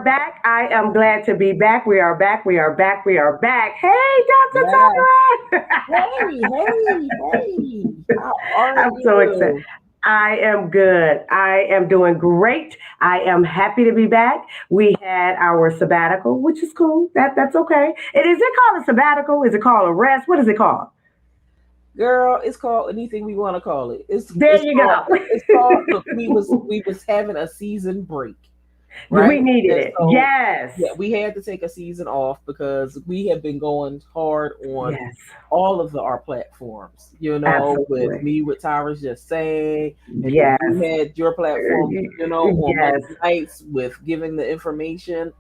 back. I am glad to be back. We are back. We are back. We are back. Hey, Dr. Yeah. Tyra. Hey. How are I'm so excited. you? I am good. I am doing great. I am happy to be back. We had our sabbatical, which is cool. That's okay. And is it called a sabbatical? Is it called a rest? What is it called? Girl, it's called anything we want to call it. There you go. It's called look, we was having a season break, right? We needed And it. so Yes. yeah, we had to take a season off because we have been going hard on Yes. all of our platforms, with Absolutely. me with Tyrus just saying, and then you Yes. had your platform, on Monday Yes. nights with giving the information.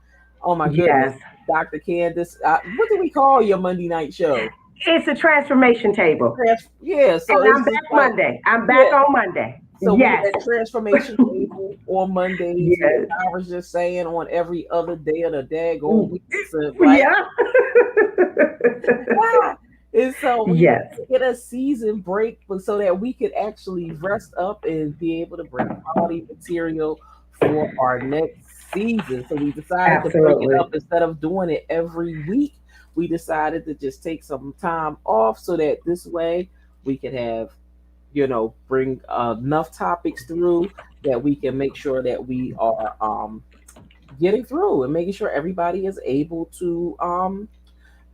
Oh my goodness, Yes. Dr. Candace, what do we call your Monday night show? It's a transformation table. Yeah, And so it's I'm just back like, Monday. I'm yeah. back on Monday. So we Yes. had transformation table on Mondays with Yes. Tyrus just saying on every other day of the daggone Mm. week. So like, Yeah. and so we were Yes. to get a season break, but so that we could actually rest up and be able to bring quality material for our next season. So we decided to break it up Absolutely. instead of doing it every week. We decided to just take some time off so that this way we could have, bring enough topics through that we can make sure that we are getting through and making sure everybody is able to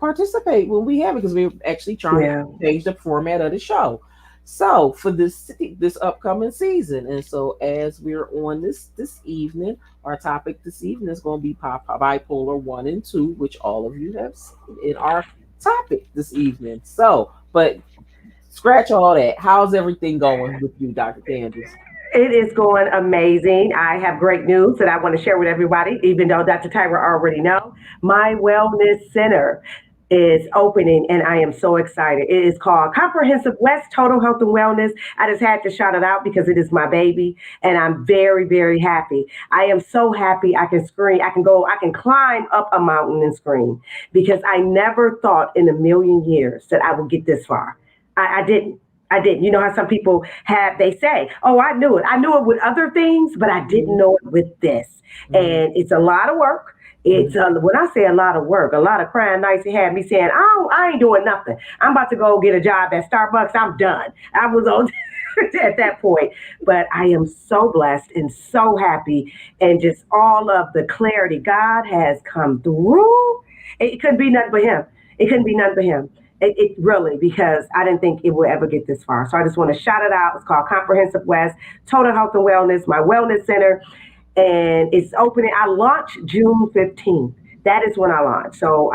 participate when we have it, because we're actually trying to Yeah. change the format of the show. So for this upcoming season, and so as we're on this evening, our topic this evening is going to be bipolar 1 and 2, which all of you have seen in our topic this evening. So, but scratch all that. How's everything going with you, Dr. Candace? It is going amazing. I have great news that I want to share with everybody, even though Dr. Tyra already know. My wellness center is opening and I am so excited. It is called Comprehensive West Total Health and Wellness. I just had to shout it out because it is my baby and I'm very, very happy. I am so happy I can scream, I can climb up a mountain and scream because I never thought in a million years that I would get this far. I didn't. I didn't. You know how some people have, they say, oh, I knew it. I knew it with other things, but I didn't Mhm, know it with this. mhm, And it's a lot of work. It's mhm. when I say a lot of work, a lot of crying nights. He had me saying, I ain't doing nothing. I'm about to go get a job at Starbucks. I'm done. I was on at that point. But I am so blessed and so happy and just all of the clarity. God has come through. It couldn't be nothing but him. It couldn't be nothing but him. It really, because I didn't think it would ever get this far. So I just want to shout it out. It's called Comprehensive West Total Health and Wellness, my wellness center. And it's opening. I launched June 15th. That is when I launched. So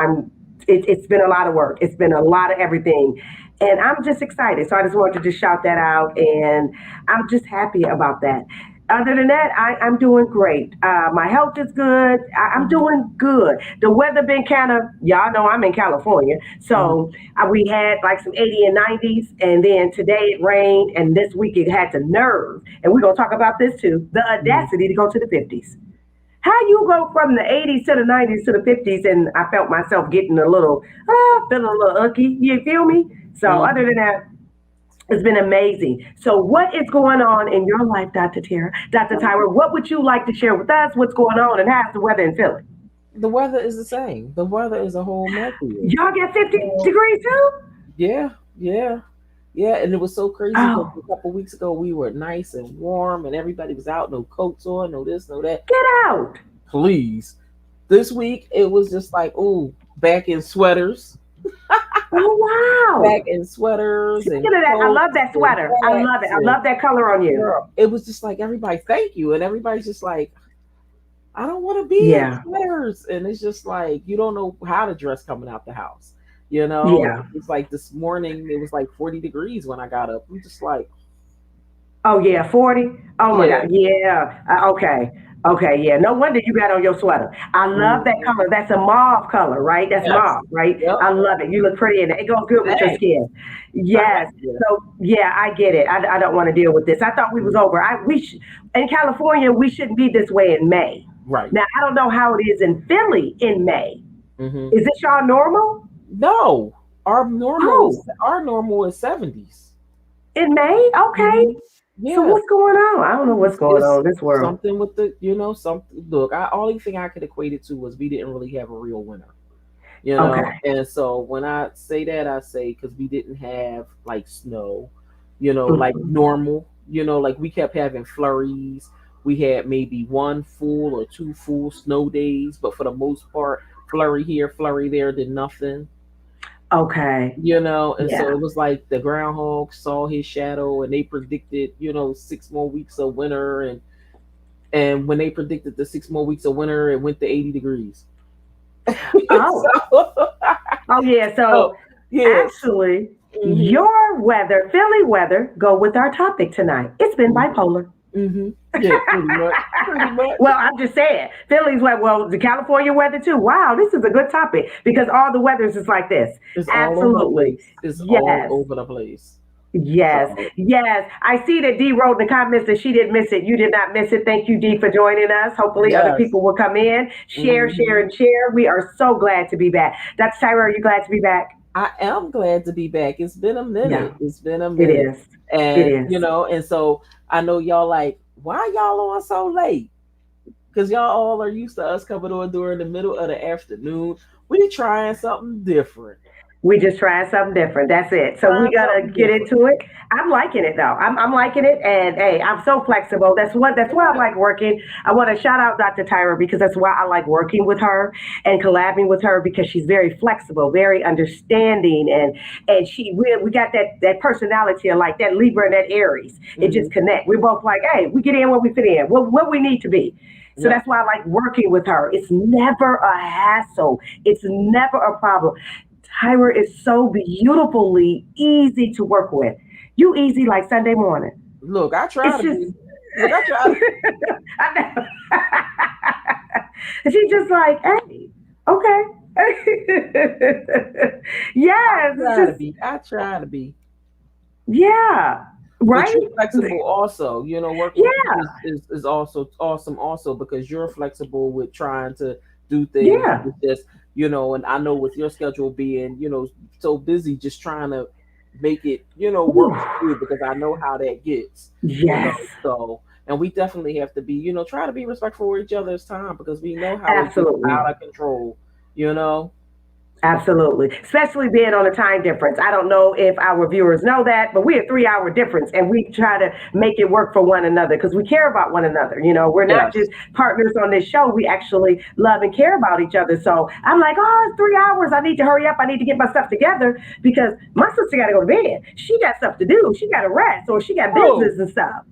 it's been a lot of work. It's been a lot of everything. And I'm just excited. So I just wanted to just shout that out. And I'm just happy about that. Other than that, I'm doing great. My health is good. I'm Mhm, doing good. The weather been kind of, y'all know I'm in California. mhm, So we had like some 80 and 90s. And then today it rained. And this week it had the nerve. And we're going to talk about this too, the mhm. audacity to go to the 50s. How you go from the 80s to the 90s to the 50s, and I felt myself getting a little, feeling a little ucky. You feel me? So other than Mhm. that, it's been amazing. So what is going on in your life, Dr. Tara, Dr. Tyra? What would you like to share with us? What's going on, and how's the weather in Philly? The weather is the same. The weather is a whole mess here. Y'all get 50 So degrees too? yeah, yeah, yeah. And it was so crazy because Oh, a couple weeks ago we were nice and warm, and everybody was out, no coats on, no this, no that. get out. Please. This week it was just like, ooh, back in sweaters, Oh, back wow. in sweaters and Speaking of that, I love coats that and sweater. I love it. hats I and love that color on you. girl. It was just like everybody, thank you, and everybody's just like, I don't want to be in Yeah. sweaters. And it's just like, you don't know how to dress coming out the house. Yeah. It's like this morning, it was like 40 degrees when I got up. I'm just like, Oh yeah, 40. Oh my yeah. God. Yeah. Okay. Okay. Yeah. No wonder you got on your sweater. I love that Mhm. color. That's a mauve color, right? That's Yes. mauve, right? Yep. I love it. You look pretty in it. It goes good with your Thanks. skin. Thank Yes. you. So yeah, I get it. I don't want to deal with this. I thought we was Mhm. over. In California we shouldn't be this way in May. Right. Now I don't know how it is in Philly in May. Hmm. Is this y'all normal? No, Oh, our normal is 70s. in May? Okay. Hmm. So Yeah, what's going on? I don't know what's going it's on in this world. something with the, something. Look, only thing I could equate it to was we didn't really have a real winter, Okay. and so when I say that, I say because we didn't have like snow, like Mhm. normal, like we kept having flurries. We had maybe one full or two full snow days, but for the most part, flurry here, flurry there, did nothing. Okay. And so Yeah. it was like the groundhog saw his shadow, and they predicted, 6 more weeks of winter, and when they predicted the 6 more weeks of winter, it went to 80 degrees. Oh. so, Oh yeah. so So yes. actually, hmm your weather, Philly weather, go with our topic tonight. It's been bipolar. Yeah, pretty much. Pretty much. Well, I'm just saying, Philly's weather. Well, the California weather too. Wow, this is a good topic because all the weathers is like this. It's all over the Absolutely. place. It's all Yes. over the place. Yes, So yes. I see that Dee wrote in the comments that she didn't miss it. You did not miss it. Thank you, Dee, for joining us. Hopefully, other yes. people will come in, share, share, hmm and share. We are so glad to be back. Dr. Tyra, are you glad to be back? I am glad to be back. It's been a Yeah, minute. It's been a it minute. is. It And is. and so I know y'all like, why y'all on so late? Because y'all all are used to us coming on during the middle of the afternoon. We trying something different. We just trying something different. That's it. So we Trying gotta something get different. into it. I'm liking it though. I'm liking it, and hey, I'm so flexible. That's why I Yeah. like working. I want to shout out Dr. Tyra because that's why I like working with her and collabing with her because she's very flexible, very understanding, and we got that personality of like that Libra and that Aries. It hmm just connect. We're both like, hey, we get in where we fit in, what we need to be. So Yeah. that's why I like working with her. It's never a hassle. It's never a problem. Tyra is so beautifully easy to work with. You easy like Sunday morning. Look, I try It's to just, be. Look, I try to. I know. And she's just like, hey, okay. I Yes, it's try to just, be. I try to be. yeah, But you're right? flexible also. Working with you Yeah, is also awesome also because you're flexible with trying to do things. yeah. It's just, and I know with your schedule being, so busy just trying to make it, Ooh, work for you because I know how that gets, yes, so and we definitely have to be, try to be respectful of each other's time because we know how it gets absolutely. out of control, you know. Absolutely. Especially being on a time difference. I don't know if our viewers know that, but we're a 3 hour difference and we try to make it work for one another because we care about one another. We're not Yes. just partners on this show. We actually love and care about each other. So I'm like, oh, it's 3 hours. I need to hurry up. I need to get my stuff together because my sister got to go to bed. She got stuff to do. She got to rest or she got Oh, business and stuff.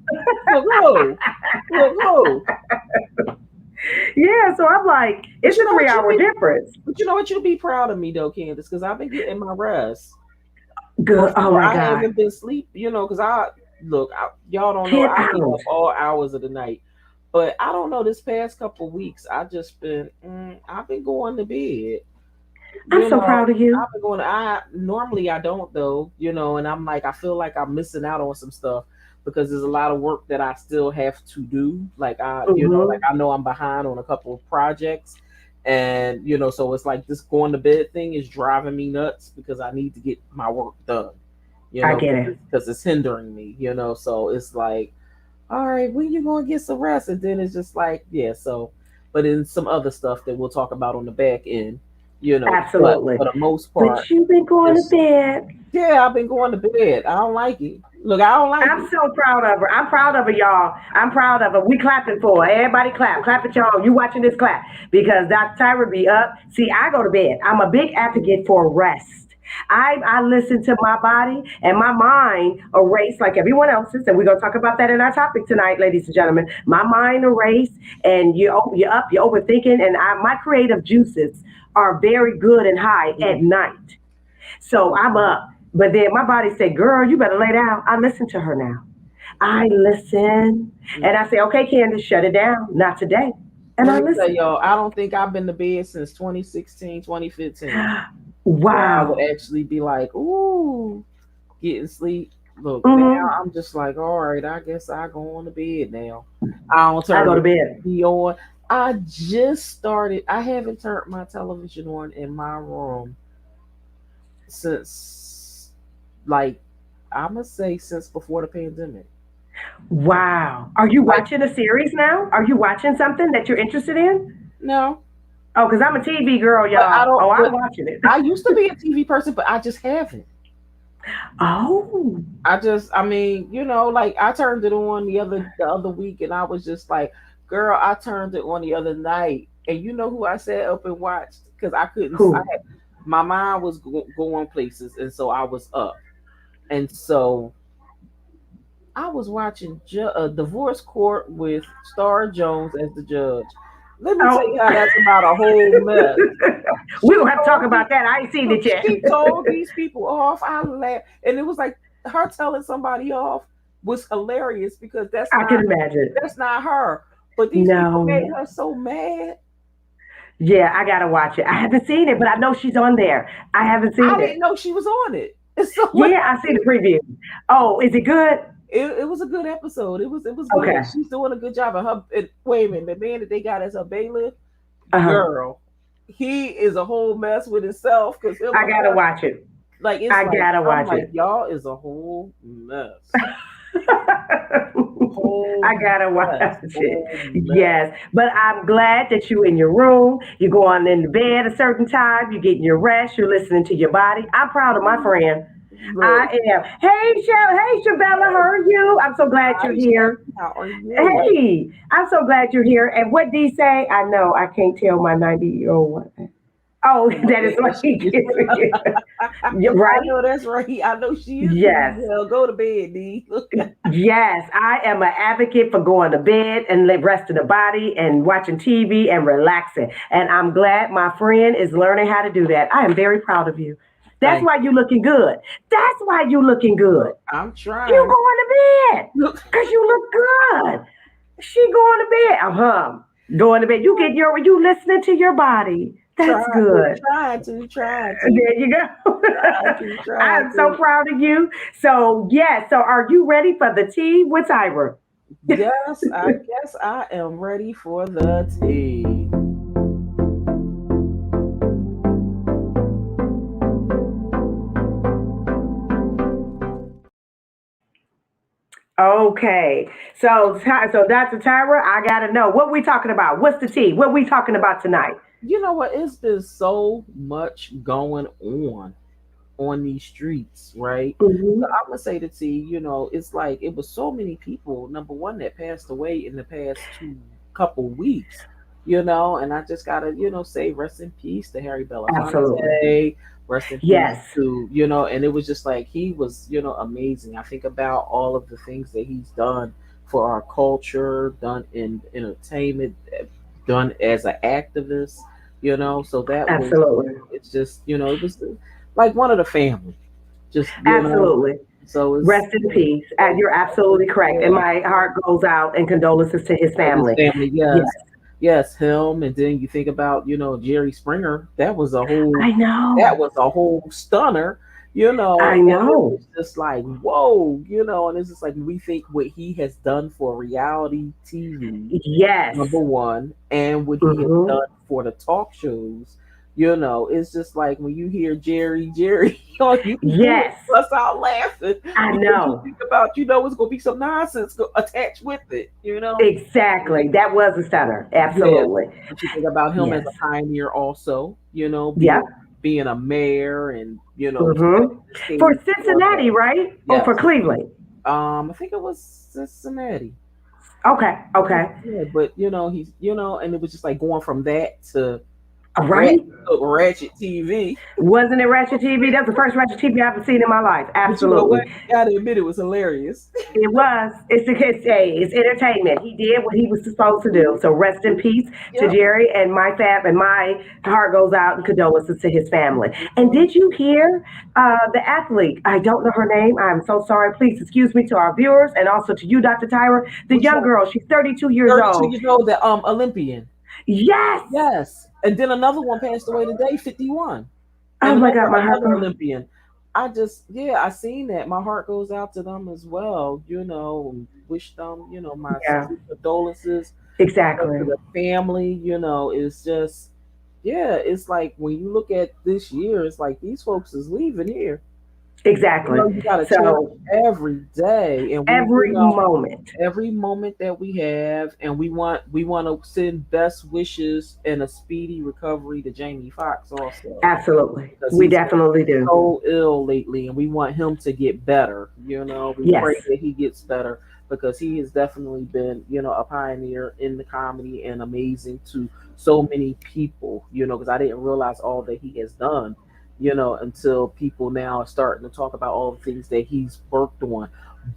look, oh, look, oh. Yeah. So I'm like, But it's you a know three what? hour difference. But you know what? You'll be proud of me though, Candace, because I've been getting my rest. Good. Oh Before my I God. haven't been sleep, because y'all don't know, 10 I be up hours. all hours of the night. But I don't know, this past couple weeks, I've been going to bed. I'm so proud of you. I've been going. I normally I don't though, and I'm like I feel like I'm missing out on some stuff because there's a lot of work that I still have to do. Like like Hmm. I know I'm behind on a couple of projects, and so it's like this going to bed thing is driving me nuts because I need to get my work done. I get it. Because it's hindering me. So it's like, all right, when you gonna get some rest? And then it's just like, yeah. So, but in some other stuff that we'll talk about on the back end, but Absolutely. for the most part, But you've been going to it's bed. yeah, I've been going to bed. I don't like it. Look, I don't like I'm it. so proud of her. I'm proud of her, y'all. I'm proud of her. We clapping for her. Everybody clap. Clap at y'all. You watching this clap. Because Dr. Tyra be up. See, I go to bed. I'm a big advocate for rest. I listen to my body and my mind erase like everyone else's, and we're gonna talk about that in our topic tonight, ladies and gentlemen. My mind erase, and you're up, you're overthinking, and my creative juices are very good and high at Mhm. night. So I'm up. But then my body said, girl, you better lay down. I listen to her now. I listen. And I say, okay, Candace, shut it down. Not today. And Let I me tell listen. y'all, I don't think I've been to bed since 2016, 2015, where I would Wow. actually be like, ooh, getting sleep. Look, now Hmm. I'm just like, all right, I guess I go on to bed now. I don't I turn go the to bed. TV on. I just started. I haven't turned my television on in my room since, like, I must say, since before the pandemic. Wow. Are you Like, watching a series now? Are you watching something that you're interested in? no, Oh, because I'm a TV girl, but I y'all. don't. Oh, I'm But watching it. I used to be a TV person, but I just haven't. Oh. I mean, like I turned it on the other week, and I was just like, girl, I turned it on the other night, and you know who I sat up and watched because I couldn't. I Who? had my mind was going places, and so I was up, and so I was watching a divorce court with Star Jones as the judge. Let me tell Oh. you how that's about a whole mess. We're She going to have to talk told about me that. I ain't seen it yet. she told these people off. I laughed, and it was like her telling somebody off was hilarious because I can imagine. that's not her. But these people made No. her so mad. Yeah, I got to watch it. I haven't seen it, but I know she's on there. I haven't I seen didn't it. know she was on it. And so when Yeah, I see the preview. Oh, is it good? it was a good episode. It was good. Okay. She's doing a good job. And wait a minute, the man that they got as her bailiff, Uh-huh. girl, he is a whole mess with himself because him I and got to her, watch it. like it's I like got to I'm watch like it. y'all is a whole mess. Whole I gotta watch mess. it. Whole mess. Yes, but I'm glad that you in your room. You're going into bed a certain time. You're getting your rest. You're listening to your body. I'm proud of my friend. Look, I am. Hey, Hey, Shabella, how are you? I'm so glad you're hi, Shay. here. How are you? Hey, I'm so glad you're here. And what did he say? I know I can't tell my 90-year-old what. Oh, From the that is bed what he she is. gets me. You're I right. know that's right. I know she is pretty Yes. well. Go to bed, D. Yes, I am an advocate for going to bed and resting the body and watching TV and relaxing. And I'm glad my friend is learning how to do that. I am very proud of you. That's Thank why you're looking good. That's why you're looking you. good. Look, I'm You trying. going to bed Look, because you look good. She going to bed. Uh-huh. Going to bed. You listening to your body. That's look, good. trying to, There you go. trying I'm so to. proud of you. So, yeah. So, are you ready for the tea with Tyra? Yes, I guess I am ready for the tea. Okay. So Dr. Tyra, I gotta know what we talking about. What's the tea? What we talking about tonight? You know what? It's been so much going on these streets, right? So Hmm. I'm gonna say to T, it's like it was so many people. Number one, that passed away in the past two couple weeks, and I just gotta, say rest in peace to Harry Absolutely. Belafonte, rest in peace Yes. to, and it was just like he was, amazing. I think about all of the things that he's done for our culture, done in entertainment, done as an activist, so that was Absolutely. it's just it was like one of the family, just Absolutely. so it's Rest in peace. so You're absolutely correct. And yeah, my heart goes out and condolences to his to his family. family, Yes. yes, him, and then you think about Jerry Springer. I That know. was a whole stunner, I and it know. was just like whoa, and it's just like we think what he has done for reality TV, number Yes. one, and what he has Hmm. done for the talk shows. It's just like when you hear Jerry, all you can do is Yes. bust out laughing I because you know. think about, it's gonna be some nonsense attached with it. Exactly. That was a stunner. Yeah, Absolutely. but you think about him as Yes. a pioneer, also, being Yep. being a mayor and Hmm. setting the For stage for Cincinnati, right? Or for yes, Cleveland? I think it was Cincinnati. Okay. Yeah, Okay. yeah, but he's and it was just like going from that to Rat, Right? Ratchet TV. Wasn't it Ratchet TV? That's the first Ratchet TV I've ever seen in my life. But you know what? Absolutely. You gotta admit it was hilarious. It was. It's entertainment. He did what he was supposed to do. So rest in peace to Yep. Jerry and my heart goes out and condolences to his family. And did you hear the athlete? I don't know her name. I'm so sorry. Please excuse me to our viewers and also to you, Dr. Tyra. The Which young one? girl. She's 32 years 32 old. years old, the Olympian. Yes. Yes. And then another one passed away today, 51. Oh And my God, my heart another goes. Olympian. I seen that. My heart goes out to them as well, and wish them, my Yeah. sincere condolences, to Exactly. the family, it's just yeah, it's like when you look at this year, it's like these folks is leaving here. You Exactly. know, you gotta cherish So every day, and we, you every know, moment. every moment that we have, and we want to send best wishes and a speedy recovery to Jamie Foxx also, Absolutely. because We he's been definitely do. so ill lately, and we want him to get better. You know, we pray Yes. that he gets better because he has definitely been, a pioneer in the comedy and amazing to so many people. Because I didn't realize all that he has done. Until people now are starting to talk about all the things that he's worked on.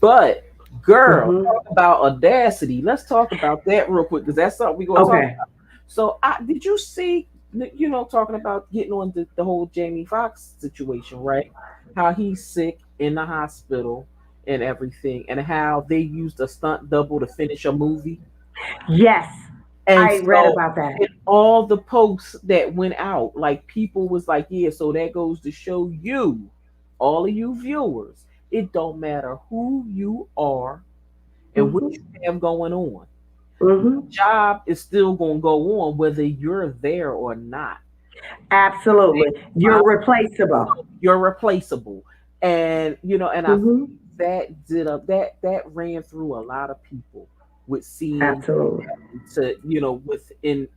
But girl, Hmm. talk about audacity. Let's talk about that real quick because that's something we're gonna talk Okay. about. So, did you see, talking about getting on the whole Jamie Foxx situation, right? How he's sick in the hospital and everything, and how they used a stunt double to finish a movie. Yes. And I read so, about that. in all the posts that went out, like people was like, yeah, so that goes to show you, all of you viewers, it don't matter who you are and what you Hmm. have going on. The Hmm. job is still going to go on whether you're there or not. Absolutely. You're replaceable. You're replaceable. And I think Hmm. that ran through a lot of people with seeing Absolutely. to with in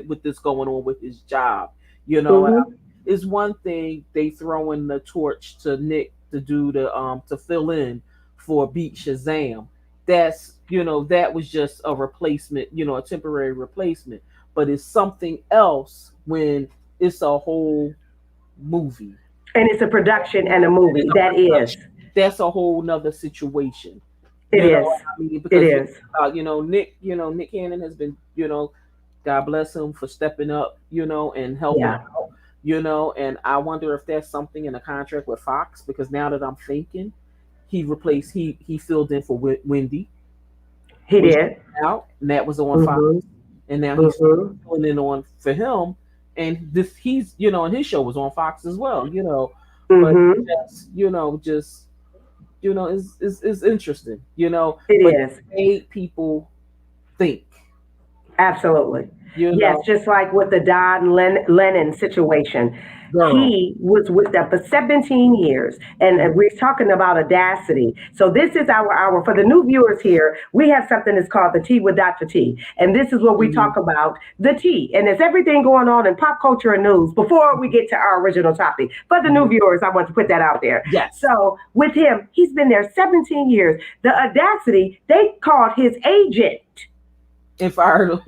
with this going on with his job. And Hmm. it's one thing they throwing the torch to Nick to do to fill in for Beat Shazam. That was just a replacement, a temporary replacement. But it's something else when it's a whole movie. And it's a production and a And it's movie. a That is. production. That's a whole nother situation. It is. I mean, It because is. Nick Cannon has been, God bless him for stepping up, and helping Yeah. out, and I wonder if that's something in the contract with Fox, because now that I'm thinking, he filled in for Wendy He when she did. was out, and that was on Fox, Hmm. and now he's Hmm. filling in on for him, and this he's and his show was on Fox as well, but Hmm. it's interesting, It but is. it made people think, Absolutely. you Yes, know, just like with the Don Lennon situation. girl. He was with them for 17 years. And we're talking about audacity. So this is our hour. For the new viewers here, we have something that's called the Tea with Dr. T. And this is where we Mhm. talk about the tea. And there's everything going on in pop culture and news before we get to our original topic. For the new Mhm. viewers, I want to put that out there. Yes, So with him, he's been there 17 years. The audacity, they called his agent. and fired him.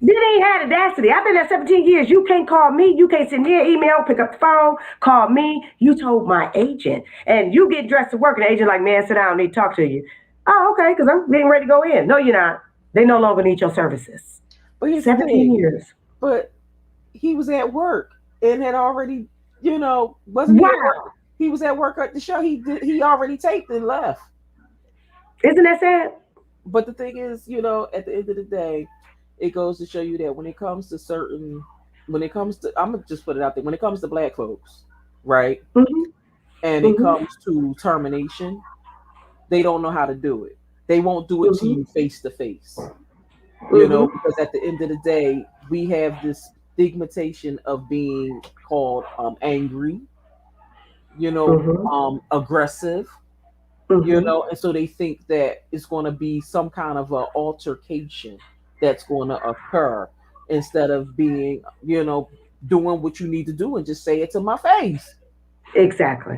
Then they had audacity. After that 17 years, you can't call me. You can't send me an email, pick up the phone, call me. You told my agent. And you get dressed to work, and the agent like, man, sit down, I need to talk to you. Oh, okay, because I'm getting ready to go in. No, you're not. They no longer need your services. But here's the 17 thing. years. But he was at work and had already, wasn't he at work? Wow. He was at work at the show. He already taped and left. Isn't that sad? But the thing is, at the end of the day, it goes to show you that when it comes to, I'm gonna just put it out there, when it comes to black folks, right, Mm-hmm. and it Mm-hmm. comes to termination, they don't know how to do it. They won't do it to Mm-hmm. you face to face, Mm-hmm. because at the end of the day, we have this stigmatization of being called angry, Mm-hmm. aggressive, Mm-hmm. and so they think that it's going to be some kind of a altercation that's going to occur instead of being, doing what you need to do and just say it to my face. Exactly.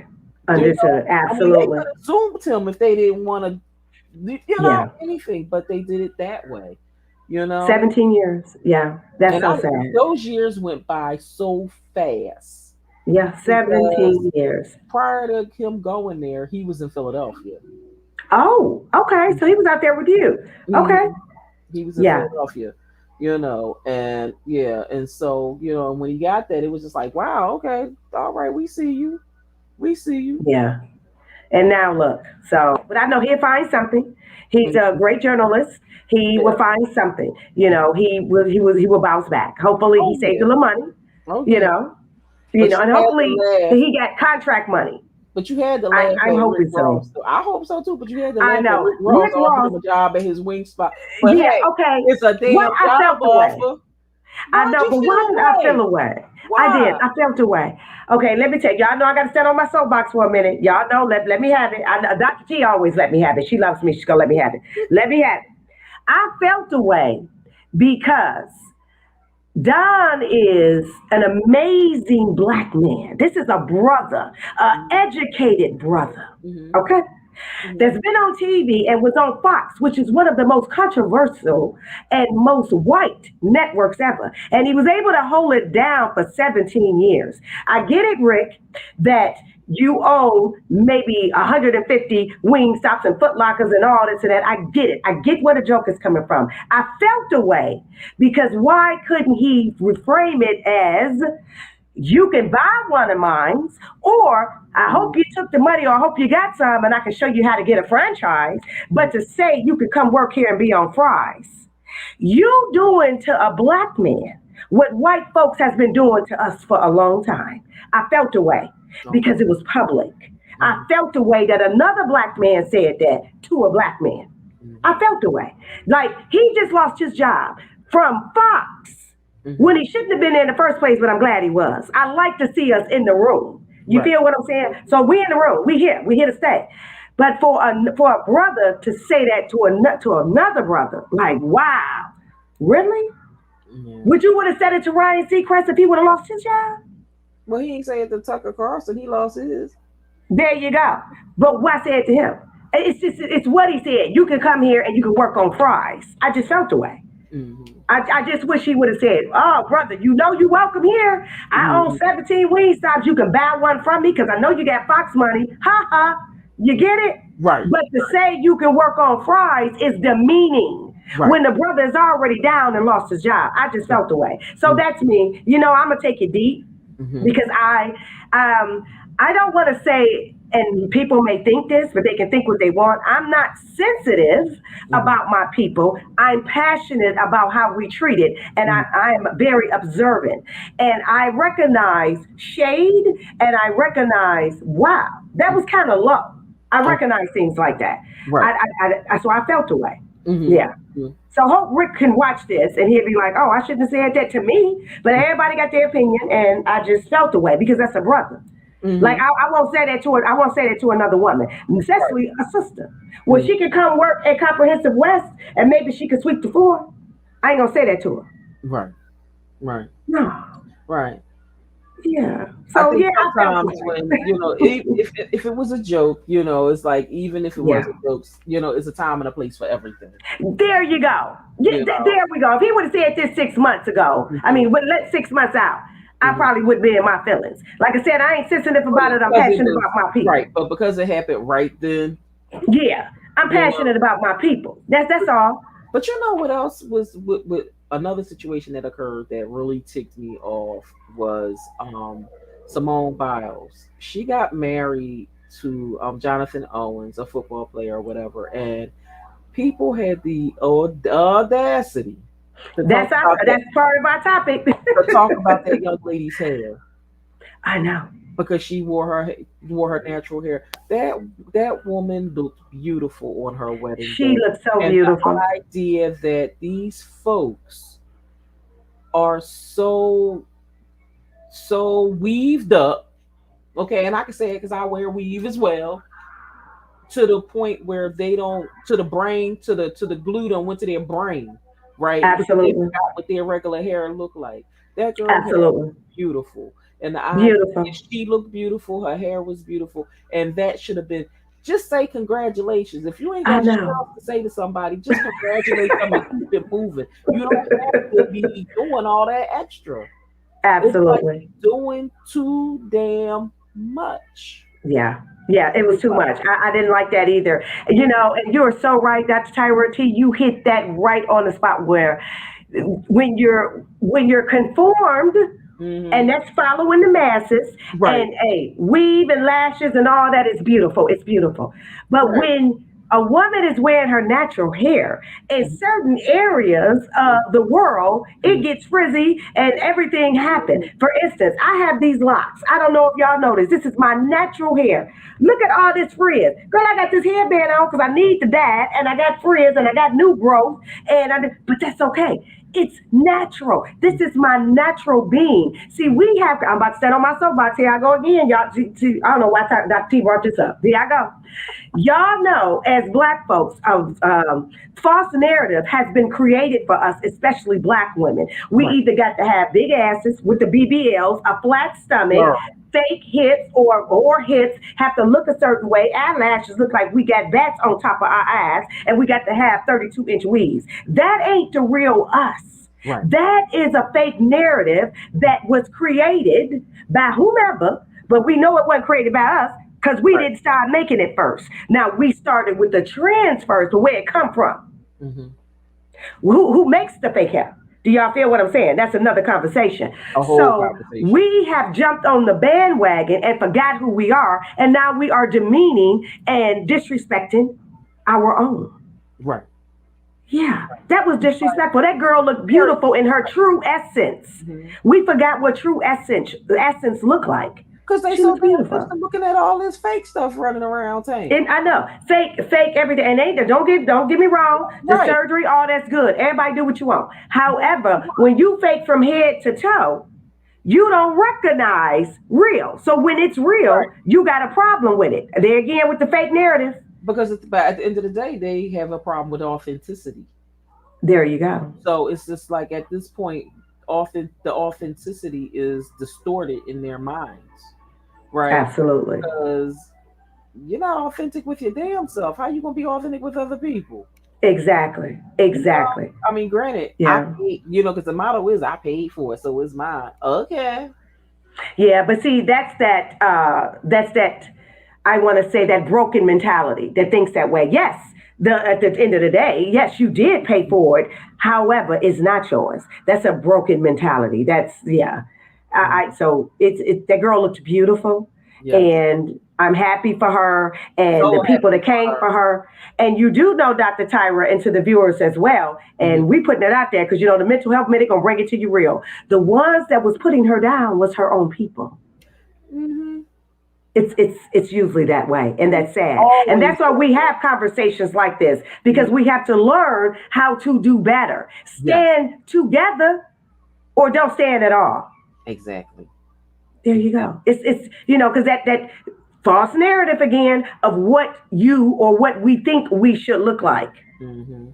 You Understood. know, I mean, they Absolutely. could have zoomed him if they didn't want to, Yeah. anything, but they did it that way, you know. 17 years. Yeah. That's And so sad. those years went by so fast Yeah. because 17 years. prior to him going there, he was in Philadelphia. Oh, okay. So he was out there with you. Okay. Mhm. He was in Yeah. Philadelphia, and yeah, and so when he got that, it was just like, wow, okay, all right, we see you. Yeah. And now look. So, but I know he'll find something. He's a Mhm. great journalist. He will Yeah. find something. He will bounce back. Hopefully he Oh saved a yeah. little money, Oh you yeah. know. But you And had to hopefully laugh. he got contract money. But you had to laugh I'm at Rick hoping Ross. so. Too. I hope so too. But you had to I laugh at know. Rick Ross Rick offered Ross, him a job at his wing spot. But yeah, hey, okay. it's a What damn I job felt the way. offer. I Why'd know, you but feel why did I feel away? away? I did. Why? I felt away. Okay, let me tell you. Y'all know I got to stand on my soapbox for a minute. Y'all know, let me have it. Dr. T always let me have it. She loves me. She's going to let me have it. Let me have it. I felt away because Don is an amazing black man. This is a brother, an Mm-hmm. educated brother. Mm-hmm. Okay? Mm-hmm. That's been on TV and was on Fox, which is one of the most controversial and most white networks ever. And he was able to hold it down for 17 years. I get it, Rick, that you own maybe 150 wing stops and foot lockers and all this and that. I get it. I get where the joke is coming from. I felt away because why couldn't he reframe it as you can buy one of mine, or I hope you took the money, or I hope you got some, and I can show you how to get a franchise. But to say you could come work here and be on fries, you doing to a black man what white folks has been doing to us for a long time. I felt a way Okay. because it was public. I Mm-hmm. felt a way that another black man said that to a black man. I Mm-hmm. felt the way. Like he just lost his job from Fox when Mm-hmm. he shouldn't have been there in the first place, but I'm glad he was. I like to see us in the room. You Right. feel what I'm saying? So we in the room. We here to stay. But for a brother to say that to another brother, like wow, really? Yeah. Would you would have said it to Ryan Seacrest if he would have lost his job? Well, he ain't say it to Tucker Carlson. He lost his. There you go. But what I said to him, it's what he said. You can come here and you can work on fries. I just felt the way. Mm-hmm. I just wish he would have said, "Oh, brother, you know you welcome here. I own Mm-hmm. 17 wing stops. You can buy one from me because I know you got Fox money." Ha ha. You get it? Right. But to say you can work on fries is demeaning Right. when the brother is already down and lost his job. I just Right. felt the way. So that's me. You know, I'm gonna take it deep Mm-hmm. because um I don't want to say, and people may think this, but they can think what they want. I'm not sensitive Mm-hmm. about my people. I'm passionate about how we treat it, and Mm-hmm. I am very observant, and I recognize shade, and I recognize wow, that was kind of low. I Okay. recognize things like that. Right. So I felt away. Mm-hmm. Yeah. So hope Rick can watch this and he'll be like, "Oh, I shouldn't have said that to me." But everybody got their opinion, and I just felt the way because that's a brother. Like Mm-hmm. I won't say that to her. I won't say that to another woman, Right. especially a sister. When Mm-hmm. she can come work at Comprehensive West and maybe she can sweep the floor, I ain't gonna say that to her. Right. Right. No. Right. Yeah. I So think yeah, I felt the sometimes when if it was a joke, it's like even if it was yeah. a joke, it's a time and a place for everything. There you go. Yeah, You know. there we go. If he would have said this 6 months ago, I Mm-hmm. mean, let 6 months out, I Mm-hmm. probably would be in my feelings. Like I said, I ain't sensitive But about it. I'm because it passionate was about my right, people. but because it happened right then, Yeah, I'm you know. passionate about my people. That's all. But you know what else was with another situation that occurred that really ticked me off was Simone Biles. She got married to Jonathan Owens, a football player or whatever, and people had the audacity to talk about that That's part of our topic. young lady's hair I know. because she wore her natural hair. That woman looked beautiful on her wedding She day, looks so and the beautiful. idea that these folks are so weaved up. Okay, and I can say it because I wear weave as well. To the point where they don't, to the brain, to the glue done went to their brain, right? Because they Absolutely. forgot what their regular hair looked like. That girl hair was Absolutely. beautiful, and the idea that Beautiful. she looked beautiful, her hair was beautiful, and that should have been, just say congratulations. If you ain't I got shit know. else to say to somebody, just congratulate them and keep it moving. You don't have to be doing all that extra. It's like Absolutely. doing too damn much. Yeah. Yeah, it was It's too like, much. I didn't like that either. You know, and you're so right, Dr. Tyra T. You hit that right on the spot where when you're conformed, and mm-hmm, that's following the masses, right, and hey, weave and lashes and all that is beautiful. It's beautiful. But right. when a woman is wearing her natural hair in certain areas of the world, it Mhm. gets frizzy and everything happens. For instance, I have these locks. I don't know if y'all know this. This is my natural hair. Look at all this frizz. Girl, I got this hairband on because I need to dye, and I got frizz and I got new growth, but that's okay. It's natural. This is my natural being. See, I'm about to stand on my soapbox. Here I go again, y'all. I don't know why Dr. T brought this up. Here I go. Y'all know, as Black folks, false narrative has been created for us, especially Black women. We Right. either got to have big asses with the BBLs, a flat stomach, Girl. fake hips or hips have to look a certain way. Eyelashes look like we got bats on top of our eyes, and we got to have 32-inch weaves. That ain't the real us. Right. That is a fake narrative that was created by whomever, but we know it wasn't created by us because we Right. didn't start making it first. Now we started with the trends first, but where it come from? Hmm. Who makes the fake hair? Do y'all feel what I'm saying? That's another conversation. A whole So conversation. we have jumped on the bandwagon and forgot who we are, and now we are demeaning and disrespecting our own. Right. Yeah, that was disrespectful. That girl looked beautiful in her true essence. Mhm. We forgot what true essence looked like. Because they She so looks damn used beautiful. to looking at all this fake stuff running around town. And I know, fake everything. And ain't don't get me wrong. The Right. surgery, all that's good. Everybody do what you want. However, when you fake from head to toe, you don't recognize real. So when it's Right. real, you got a problem with it. There again with the fake narrative. Because but at the end of the day, they have a problem with authenticity. There you go. So it's just like at this point, often the authenticity is distorted in their minds, right? Absolutely. Because you're not authentic with your damn self. How you gonna be authentic with other people? Exactly. You know, Exactly. I mean, granted, I Yeah. paid, because the motto is I paid for it, so it's mine. Okay. Yeah, but see, that's that I want to say that broken mentality that thinks that way. Yes, at the end of the day, yes, you did pay for it. However, it's not yours. That's a broken mentality. That's yeah. Mm. So that girl looked beautiful, Yes. and I'm happy for her and the So people happy that for came her. for her. And you do know Dr. Tyra and to the viewers as well. Hmm. And we putting it out there because the mental health minute gonna bring it to you real. The ones that was putting her down was her own people. Hmm. It's usually that way, and that's sad, and Always that's why that we way. have conversations like this Mhm. because we have to learn how to do better, Yes, stand together or don't stand at all. exactly. There you Exactly. go. It's because that false narrative again of what you or what we think we should look like. Hmm.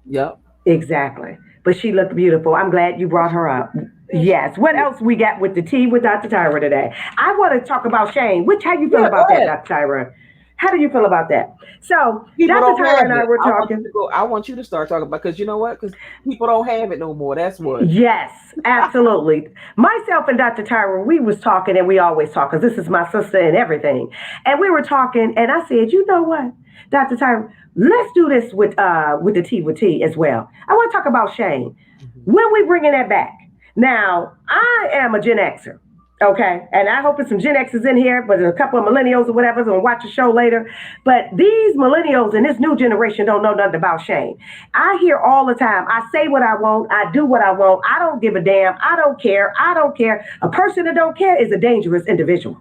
Yep. Exactly. But she looked beautiful. I'm glad you Yeah, brought her she up. yeah, she Yes. What did. else we got with the tea with Dr. Tyra today? I want to talk about shame. How you feel Yeah, about go that, ahead. Dr. Tyra? How do you feel about that? So People Dr. don't Tyra have and I it. were I want you talking. to go. I want you to start talking about because you know what? Because people don't have it no more. That's what. Yes, absolutely. Myself and Dr. Tyra, we was talking, and we always talk because this is my sister and everything. And we were talking, and I said, you know what, Dr. Tyra, let's do this with the tea with tea as well. I want to talk about shame. Hmm. When we bringing that back? Now, I am a Gen Xer. Okay, and I hope there's some Gen X's in here, but there's a couple of millennials or whatever, so watch the show later. But these millennials and this new generation don't know nothing about shame. I hear all the time, I say what I want, I do what I want, I don't give a damn, I don't care, I don't care. A person that don't care is a dangerous individual.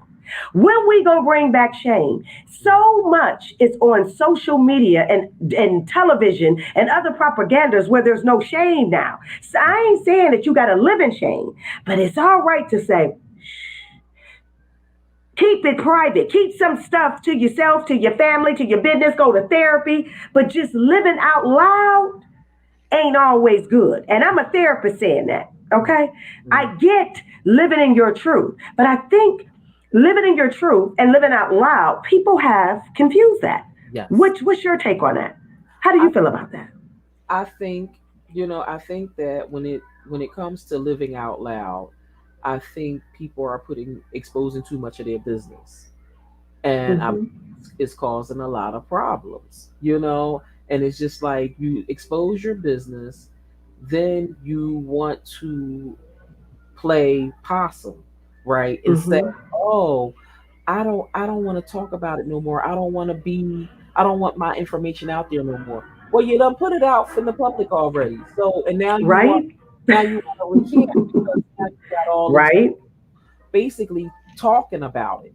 When we gonna bring back shame? So much is on social media and television and other propagandas where there's no shame now. So I ain't saying that you gotta live in shame, but it's all right to say, keep it private. Keep some stuff to yourself, to your family, to your business. Go to therapy. But just living out loud ain't always good. And I'm a therapist saying that. Okay. Hmm. I get living in your truth. But I think living in your truth and living out loud, people have confused that. Yes. What's your take on that? How do I you feel about that? I think I think that when it comes to living out loud, I think people are putting exposing too much of their business, and Mm-hmm. it's causing a lot of problems. And it's just like you expose your business, then you want to play possum, right? And say, Mm-hmm. "Oh, I don't want to talk about it no more. I don't want my information out there no more." Well, you done put it out in the public already. So and Right? now you want to recant because now you got all these Right? basically talking about it.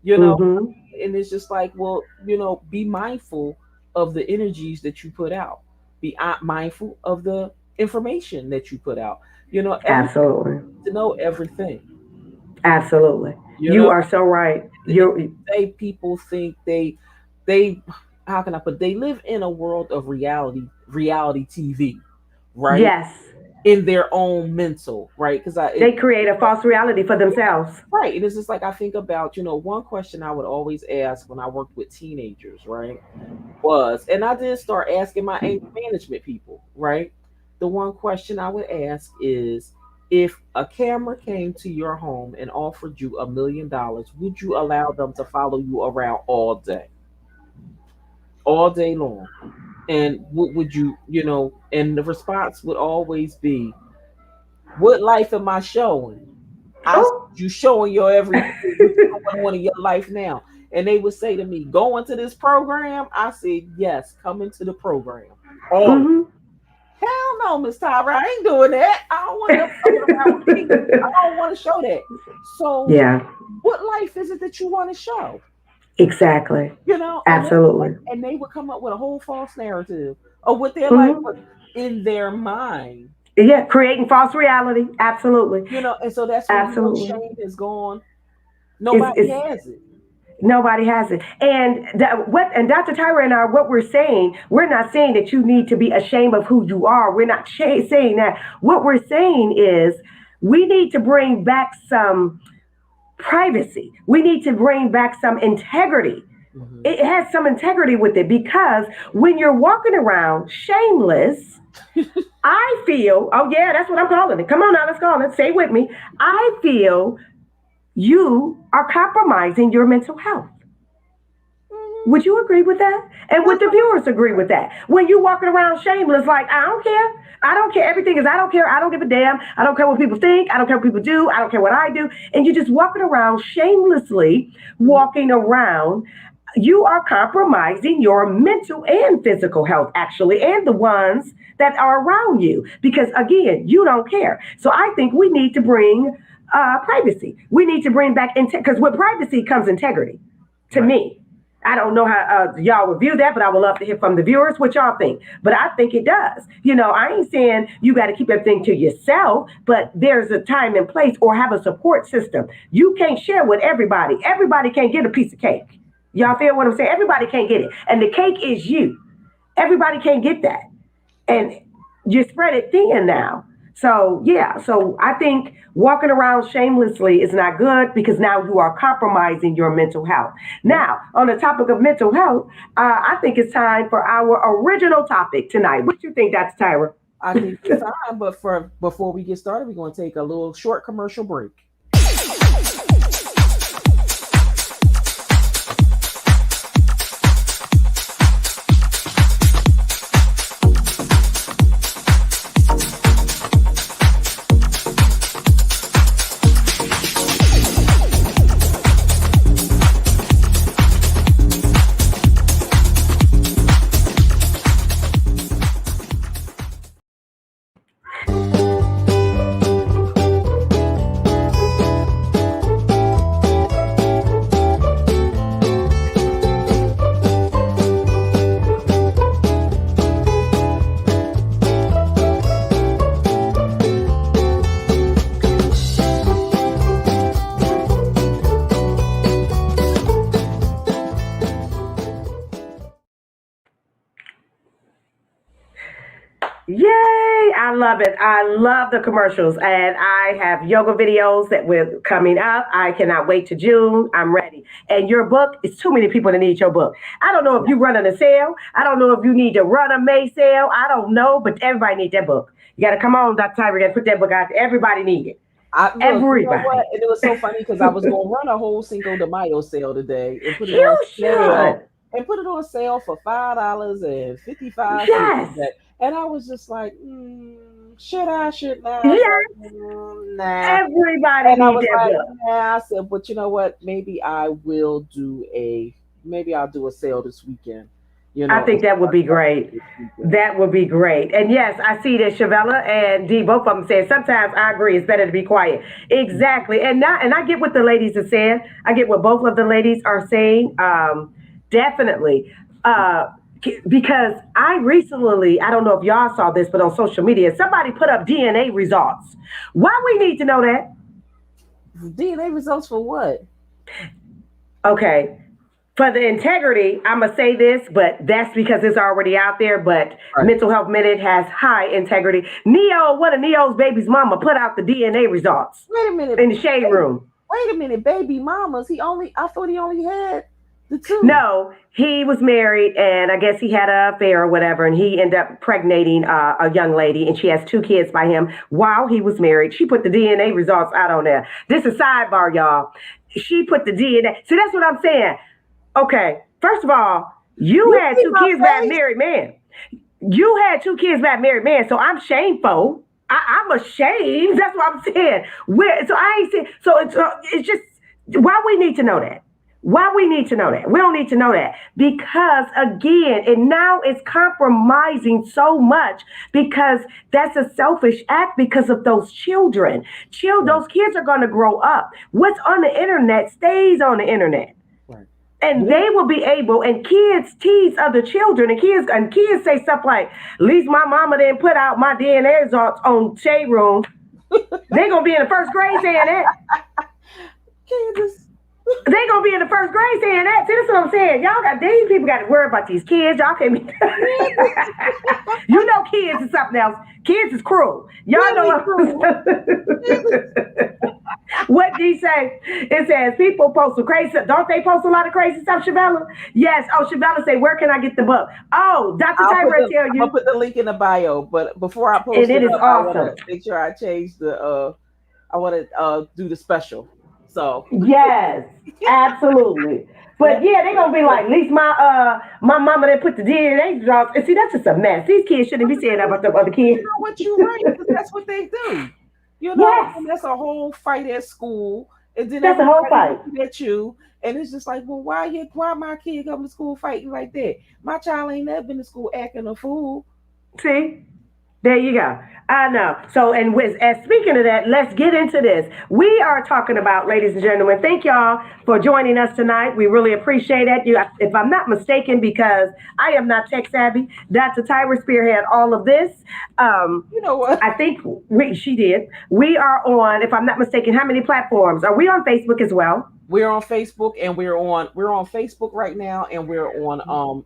You know, Mm-hmm. and it's just like, well, be mindful of the energies that you put out. Be mindful of the information that you put out. Everybody Absolutely. to know everything. Absolutely. You You know, are so right. and You're they people think they how can I put, they live in a world of reality TV, right? yes. In their own mental, right? Because They create a false reality for themselves. right. And it's just like I think about, one question I would always ask when I worked with teenagers, right? Was, and I did start asking my anger management people, right? The one question I would ask is, if a camera came to your home and offered you $1 million, would you allow them to follow you around all day long? And what would you, and the response would always be, what life am I showing? I said, Oh. you showing your everything, what you going on in your life now? And they would say to me, going to this program? I said, yes, come into the program. All hmm hell no, Miss Tyra, I ain't doing that. I don't want them fucking around with me. I don't want to show that. So, yeah. what life is it that you want to show? Exactly. And Absolutely. they would come up with a whole false narrative of what their life was hmm in their mind. Yeah. Creating false reality. Absolutely. And so that's when Absolutely. shame is gone. It's Nobody has it. nobody has it. And and Dr. Tyra and I, what we're saying, we're not saying that you need to be ashamed of who you are. We're not saying that. What we're saying is we need to bring back some privacy. We need to bring back some integrity. Hmm. It has some integrity with it because when you're walking around shameless, I feel, oh yeah, that's what I'm calling it. Come on now, let's call it. Say it with me. I feel you are compromising your mental health. Hmm. Would you agree with that? And would the viewers agree with that? When you walking around shameless, like, I don't care. I don't care. Everything is, I don't care. I don't give a damn. I don't care what people think. I don't care what people do. I don't care what I do. And you're just walking around shamelessly, walking around. You are compromising your mental and physical health, actually, and the ones that are around you. Because again, you don't care. So I think we need to bring privacy. We need to bring back, because with privacy comes integrity to Right. me. I don't know how y'all review that, but I would love to hear from the viewers what y'all think. But I think it does. I ain't saying you got to keep everything to yourself, but there's a time and place or have a support system. You can't share with everybody. Everybody can't get a piece of cake. Y'all feel what I'm saying? Everybody can't get it. And the cake is you. Everybody can't get that. And you spread it thin now. So yeah, so I think walking around shamelessly is not good because now you are compromising your mental health. Right. Now, on the topic of mental health, I think it's time for our original topic tonight. What you think, Dr. Tyra? I think it's time, but for before we get started, we're going to take a little short commercial break. Yay! I love it. I love the commercials. And I have yoga videos that will coming up. I cannot wait to June. I'm ready. And your book, it's too many people that need your book. I don't know if you running a sale. I don't know if you need to run a May sale. I don't know, but everybody needs that book. You gotta come on, Dr. Tyler. You gotta put that book out there. Everybody need it. I look, you know what? Everybody. And it was so funny because I was going to run a whole Cinco de Mayo sale today and put it on You sale should. for $5.55 Yes. today. And I was just like, should I? Should not? I was Yes. like, nah. Everybody And I needs was that like, book. nah. I said, but you know what? Maybe I'll do a sale this weekend. I And think that would start be selling it great. this weekend. That would be great. And yes, I see that Shavella and D, both of them said sometimes I agree it's better to be quiet. Exactly. And I get what the ladies are saying. I get what both of the ladies are saying. Definitely. Uh because I recently, I don't know if y'all saw this, but on social media, somebody put up DNA results. Why we need to know that? DNA results for what? Okay. For the integrity, I'm going to say this, but that's because it's already out there. But Right. Mental Health Minute has high integrity. Neo, one of Neo's baby's mama, put out the DNA results Wait a minute. in the shade Wait, room. wait a minute. Baby mamas. I thought he only had the two. No, he was married, and I guess he had an affair or whatever, and he ended up impregnating a young lady, and she has two kids by him while he was married. She put the DNA results out on there. This is sidebar, y'all. She put the DNA. See, that's what I'm saying. Okay, first of all, you You had see two my kids by a face? married man. You had two kids by a married man, so I'm shameful. I'm ashamed. That's what I'm saying. So I ain't saying. So it's just why we need to know that. Why we need to know that? We don't need to know that because again, and now it's compromising so much because that's a selfish act because of those children. Right. Those kids are going to grow up. What's on the internet stays on the internet, Right. and Yeah. they will be able, and kids tease other children, and kids say stuff like, at least my mama didn't put out my DNA results on shade room. They gonna be in the first grade saying that. Kansas. They gonna be in the first grade saying that. See, that's what I'm saying. Y'all got these people got to worry about these kids. Y'all can't be you know kids is something else. Kids is cruel. Y'all know Really what cruel. what D say? It says people post some crazy stuff. Don't they post a lot of crazy stuff, Shavella? Yes. Oh, Shavella say, where can I get the book? Oh, Dr. Tyra tell I'm gonna you. put the link in the bio, but before I And post it it is up, I want awesome. to make sure I change the. I want to do the special. So Yes, absolutely. let But yeah, they're gonna be like, at least my mama didn't put the DNA drops. And see, that's just a mess. These kids shouldn't be saying that about the other you kids. know what, you're right, because that's what they do. Yes, And that's a whole fight at school, and then that's a whole everybody fight. looking at you, and it's just like, well, why my kid come to school fighting like that? My child ain't never been to school acting a fool. See, there you go. I know. So, and as speaking of that, let's get into this. We are talking about, ladies and gentlemen, thank y'all for joining us tonight. We really appreciate it. If I'm not mistaken, because I am not tech savvy, Dr. Tyra spearhead all of this. Um, You know what? I think she did. We are on, if I'm not mistaken, how many platforms? Are we on Facebook as well? We're on Facebook, and we're on Facebook right now, and we're on Twitter.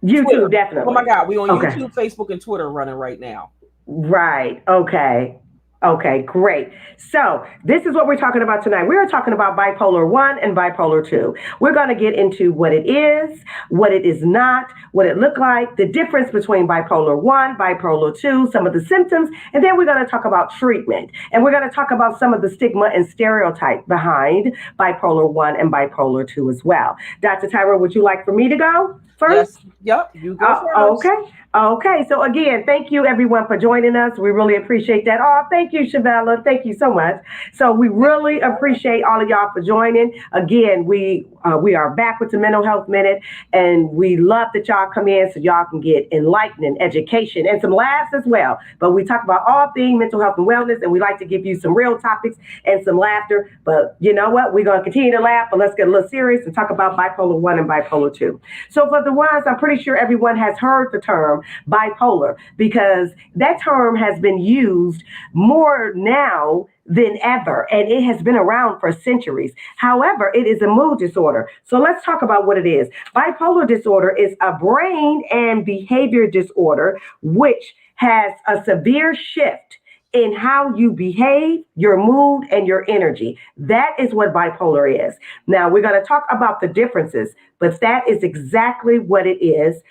YouTube, Oh my definitely. God, we on Okay. YouTube, Facebook, and Twitter running right now. Right. Okay. Okay, great. So, this is what we're talking about tonight. We're talking about bipolar 1 and bipolar 2. We're going to get into what it is, what it is not, what it looked like, the difference between bipolar 1, bipolar 2, some of the symptoms, and then we're going to talk about treatment. And we're going to talk about some of the stigma and stereotype behind bipolar 1 and bipolar 2 as well. Dr. Tyra, would you like for me to go Yes. first? Yep. You go first. Okay. Okay. So again, thank you everyone for joining us. We really appreciate that. Oh, thank you, Shavella. Thank you so much. So we really appreciate all of y'all for joining. Again, we are back with the Mental Health Minute, and we love that y'all come in so y'all can get enlightening education and some laughs as well. But we talk about all things mental health and wellness, and we like to give you some real topics and some laughter. But you know what? We're gonna continue to laugh, but let's get a little serious and talk about bipolar 1 and bipolar 2. So for the ones, I'm pretty sure everyone has heard the term bipolar because that term has been used more now than ever, and it has been around for centuries. However, it is a mood disorder. So let's talk about what it is. Bipolar disorder is a brain and behavior disorder which has a severe shift in how you behave, your mood, and your energy. That is what bipolar is. Now, we're going to talk about the differences, but that is exactly what it is.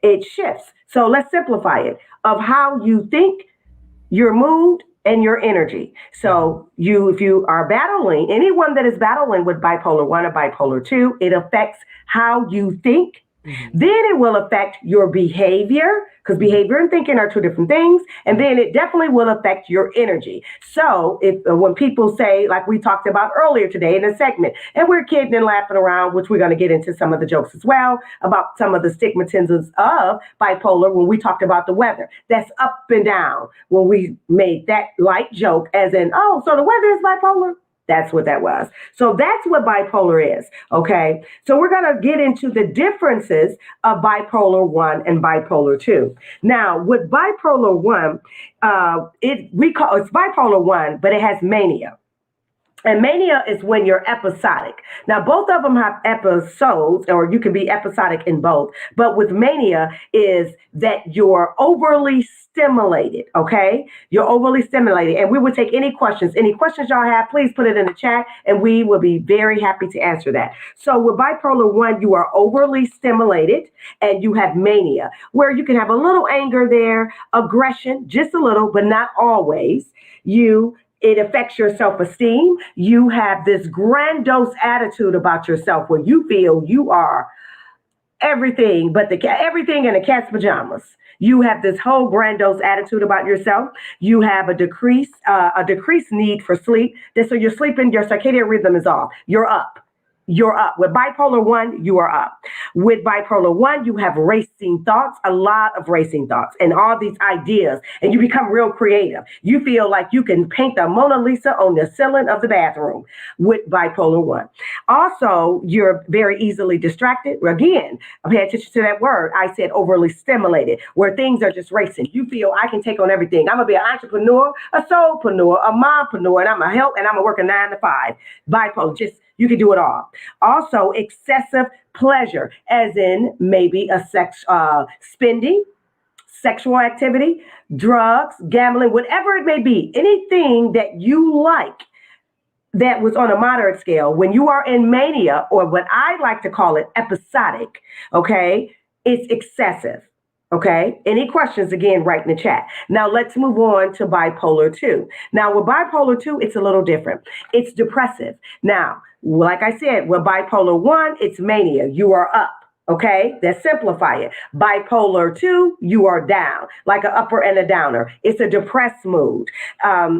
It shifts. So let's simplify it of how you think, your mood, and your energy. So if you are battling, anyone that is battling with bipolar 1 or bipolar 2, it affects how you think. Mhm. Then it will affect your behavior because behavior and thinking are two different things. And then it definitely will affect your energy. So if when people say, like we talked about earlier today in a segment, and we're kidding and laughing around, which we're going to get into some of the jokes as well about some of the stigmatisms of bipolar when we talked about the weather. That's up and down. When we made that light joke as in, oh, so the weather is bipolar. That's what that was. So that's what bipolar is. Okay. So we're going to get into the differences of bipolar 1 and bipolar 2. Now, with bipolar 1, we call it's bipolar 1, but it has mania. And mania is when you're episodic. Now, both of them have episodes, or you can be episodic in both. But with mania is that you're overly stimulated, okay? You're overly stimulated. And we will take any questions. Any questions y'all have, please put it in the chat, and we will be very happy to answer that. So with bipolar 1, you are overly stimulated, and you have mania, where you can have a little anger there, aggression, just a little, but not always. It affects your self-esteem. You have this grandiose attitude about yourself where you feel you are everything but everything in a cat's pajamas. You have this whole grandiose attitude about yourself. You have a decreased need for sleep. So you're sleeping, your circadian rhythm is off. You're up. You're up. With bipolar 1, you are up. With bipolar 1, you have racing thoughts, a lot of racing thoughts, and all these ideas, and you become real creative. You feel like you can paint the Mona Lisa on the ceiling of the bathroom with bipolar 1. Also, you're very easily distracted. Again, pay attention to that word. I said overly stimulated, where things are just racing. You feel I can take on everything. I'm going to be an entrepreneur, a soulpreneur, a mompreneur, and I'm going to help, and I'm going to work a 9 to 5. Bipolar, just you can do it all. Also, excessive pleasure, as in maybe a spending, sexual activity, drugs, gambling, whatever it may be, anything that you like that was on a moderate scale. When you are in mania, or what I like to call it episodic, okay, it's excessive. Okay. Any questions, again, write in the chat. Now let's move on to bipolar 2. Now with bipolar 2, it's a little different. It's depressive. Now, like I said, with bipolar 1, it's mania. You are up. Okay, let's simplify it. Bipolar 2, you are down, like an upper and a downer. It's a depressed mood.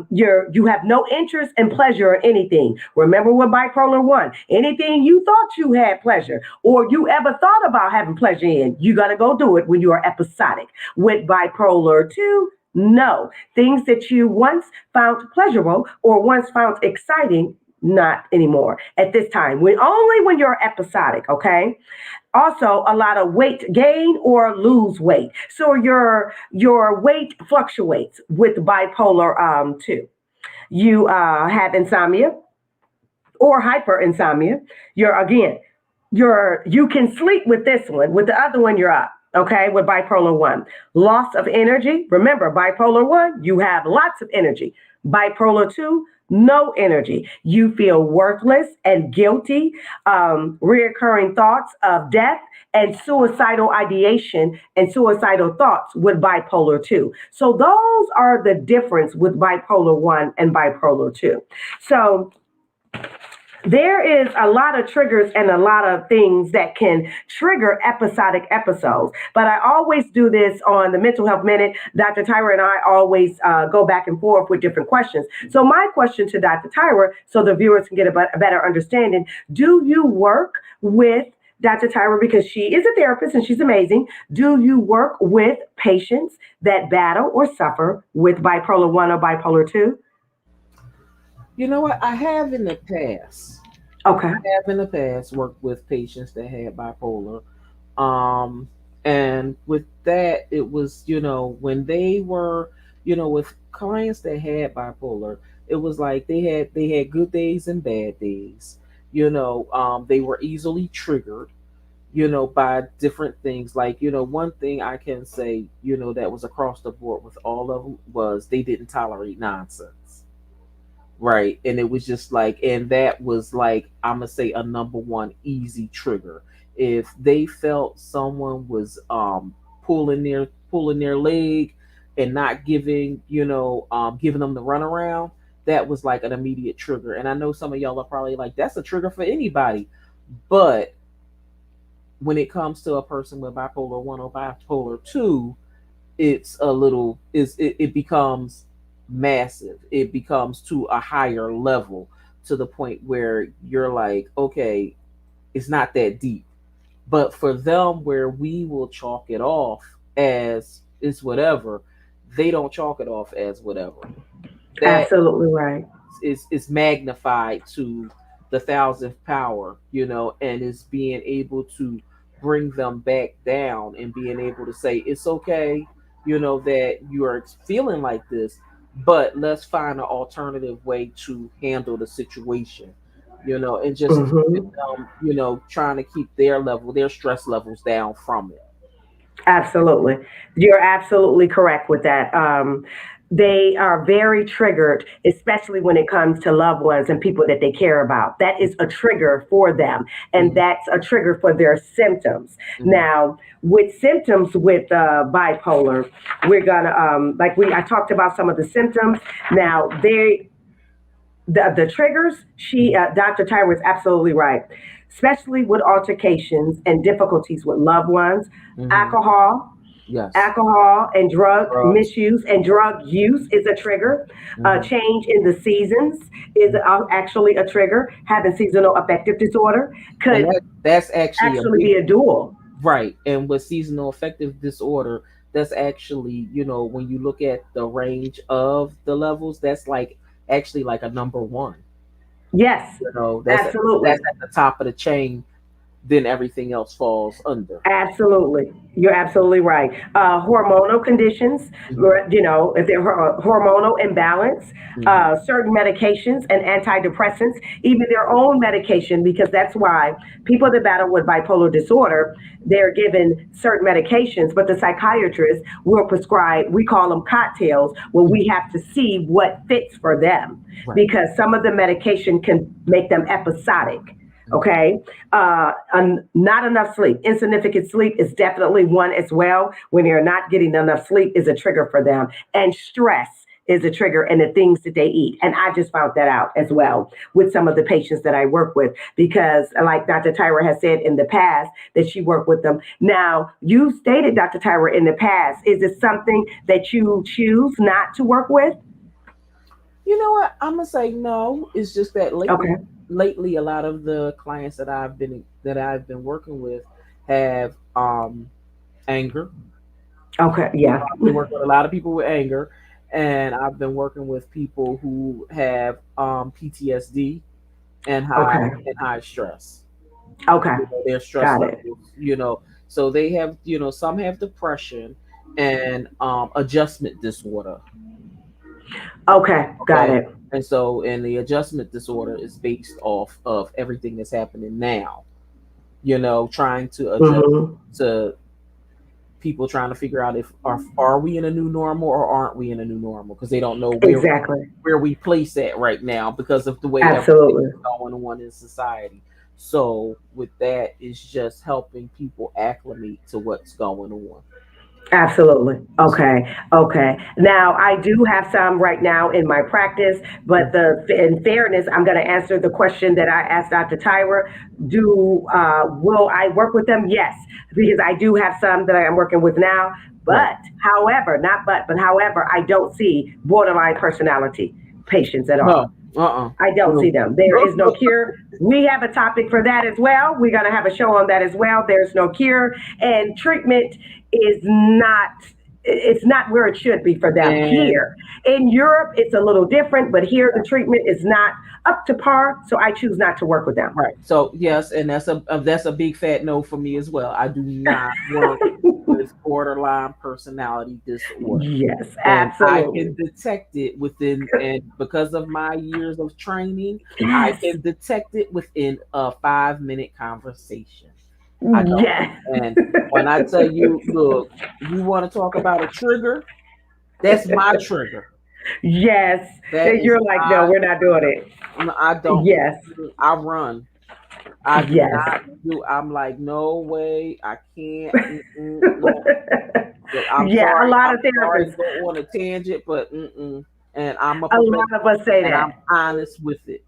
You have no interest and pleasure in anything. Remember with bipolar 1, anything you thought you had pleasure or you ever thought about having pleasure in, you got to go do it when you are episodic. With bipolar 2, no. Things that you once found pleasurable or once found exciting, not anymore at this time. Only when you're episodic, okay? Also, a lot of weight gain or lose weight. So your weight fluctuates with bipolar 2. You have insomnia or hyperinsomnia. You can sleep with this one. With the other one, you're up. Okay, with bipolar 1. Loss of energy. Remember, bipolar 1, you have lots of energy. Bipolar 2, no energy. You feel worthless and guilty, reoccurring thoughts of death and suicidal ideation and suicidal thoughts with bipolar 2. So those are the difference with bipolar 1 and bipolar 2. So there is a lot of triggers and a lot of things that can trigger episodic episodes. But I always do this on the Mental Health Minute. Dr. Tyra and I always go back and forth with different questions. So my question to Dr. Tyra, so the viewers can get a better understanding, do you work with Dr. Tyra, because she is a therapist and she's amazing. Do you work with patients that battle or suffer with bipolar 1 or bipolar 2? You know what? I have in the past. Okay. I have in the past worked with patients that had bipolar. Um, and with that, it was, when they were, with clients that had bipolar, it was like they had good days and bad days. They were easily triggered, by different things. Like, one thing I can say, that was across the board with all of them was they didn't tolerate nonsense. Right. And it was just like, and that was like, I'm going to say a number one easy trigger. If they felt someone was pulling their leg and not giving them the runaround, that was like an immediate trigger. And I know some of y'all are probably like, that's a trigger for anybody. But when it comes to a person with bipolar 1 or bipolar 2, it's a little, it becomes massive. It becomes to a higher level, to the point where you're like, okay, it's not that deep. But for them, where we will chalk it off as it's whatever, they don't chalk it off as whatever. That Absolutely right. is magnified to the thousandth power, and is being able to bring them back down and being able to say it's okay, that you are feeling like this, but let's find an alternative way to handle the situation, and just keeping Hmm. them, trying to keep their stress levels down from it. Absolutely. You're absolutely correct with that. They are very triggered, especially when it comes to loved ones and people that they care about. That is a trigger for them, and Hmm. that's a trigger for their symptoms. Hmm. Now, with symptoms with bipolar, we're gonna I talked about some of the symptoms. Now, the triggers. Dr. Tyra is absolutely right, especially with altercations and difficulties with loved ones, Hmm. alcohol. Yes. Alcohol and drug Drugs. misuse and drug use is a trigger. Hmm. Change in the seasons is actually a trigger. Having seasonal affective disorder And could that's actually a actually big be a dual. right. And with seasonal affective disorder, that's actually, when you look at the range of the levels, that's like actually like a number one. Yes, That's absolutely. at the top of the chain, then everything else falls under. Absolutely. You're absolutely right. Hormonal conditions, Hmm. if they're hormonal imbalance, Hmm. certain medications and antidepressants, even their own medication, because that's why people that battle with bipolar disorder, they're given certain medications, but the psychiatrist will prescribe, we call them cocktails, where we have to see what fits for them, Right. because some of the medication can make them episodic. Mhm. Okay. Not enough sleep. Insignificant sleep is definitely one as well. When you're not getting enough sleep is a trigger for them. And stress is a trigger and the things that they eat. And I just found that out as well with some of the patients that I work with because like Dr. Tyra has said in the past that she worked with them. Now, you stated, Dr. Tyra, in the past, is it something that you choose not to work with? You know what? I'm gonna say no. It's just that Okay. lately, a lot of the clients that I've been working with have anger. Okay. Yeah. I've been working with a lot of people with anger, and I've been working with people who have PTSD and Okay. high stress. Okay. Their stress Got it. levels. So they have, some have depression and adjustment disorder. Okay. Got Okay. it. And the adjustment disorder is based off of everything that's happening now, trying to adjust Hmm. to people trying to figure out if are we in a new normal or aren't we in a new normal, because they don't know Exactly. where we place at right now because of the way everything Absolutely. is going on in society. So with that, it's just helping people acclimate to what's going on. Absolutely. Okay. Okay. Now, I do have some right now in my practice, but in fairness, I'm going to answer the question that I asked Dr. Tyra. Will I work with them? Yes, because I do have some that I am working with now. Right. But, however, not but however, I don't see borderline personality patients at No. all. Uh-uh. I don't see No. them. There is no cure. We have a topic for that as well. We're going to have a show on that as well. There's no cure, and treatment is not. It's not where it should be for them And here. In Europe, it's a little different, but here the treatment is not up to par. So I choose not to work with them. right. So yes, and that's a big fat no for me as well. I do not work with borderline personality disorder. Yes, And I absolutely. can detect it within, and because of my years of training, I Yes, can detect it within a 5-minute conversation. I don't. yes, And when I tell you, look, you want to talk about a trigger, that's my trigger. yes. That And is you're like, no, my we're not doing trigger. it. I don't. Yes, I run. I do yes. not do. I'm like, no way. I can't. No. Look, I'm Yeah, a sorry. lot I'm of sorry to therapists, go on a tangent, but and I'm a a lot of professional, us say and I'm that. honest with it.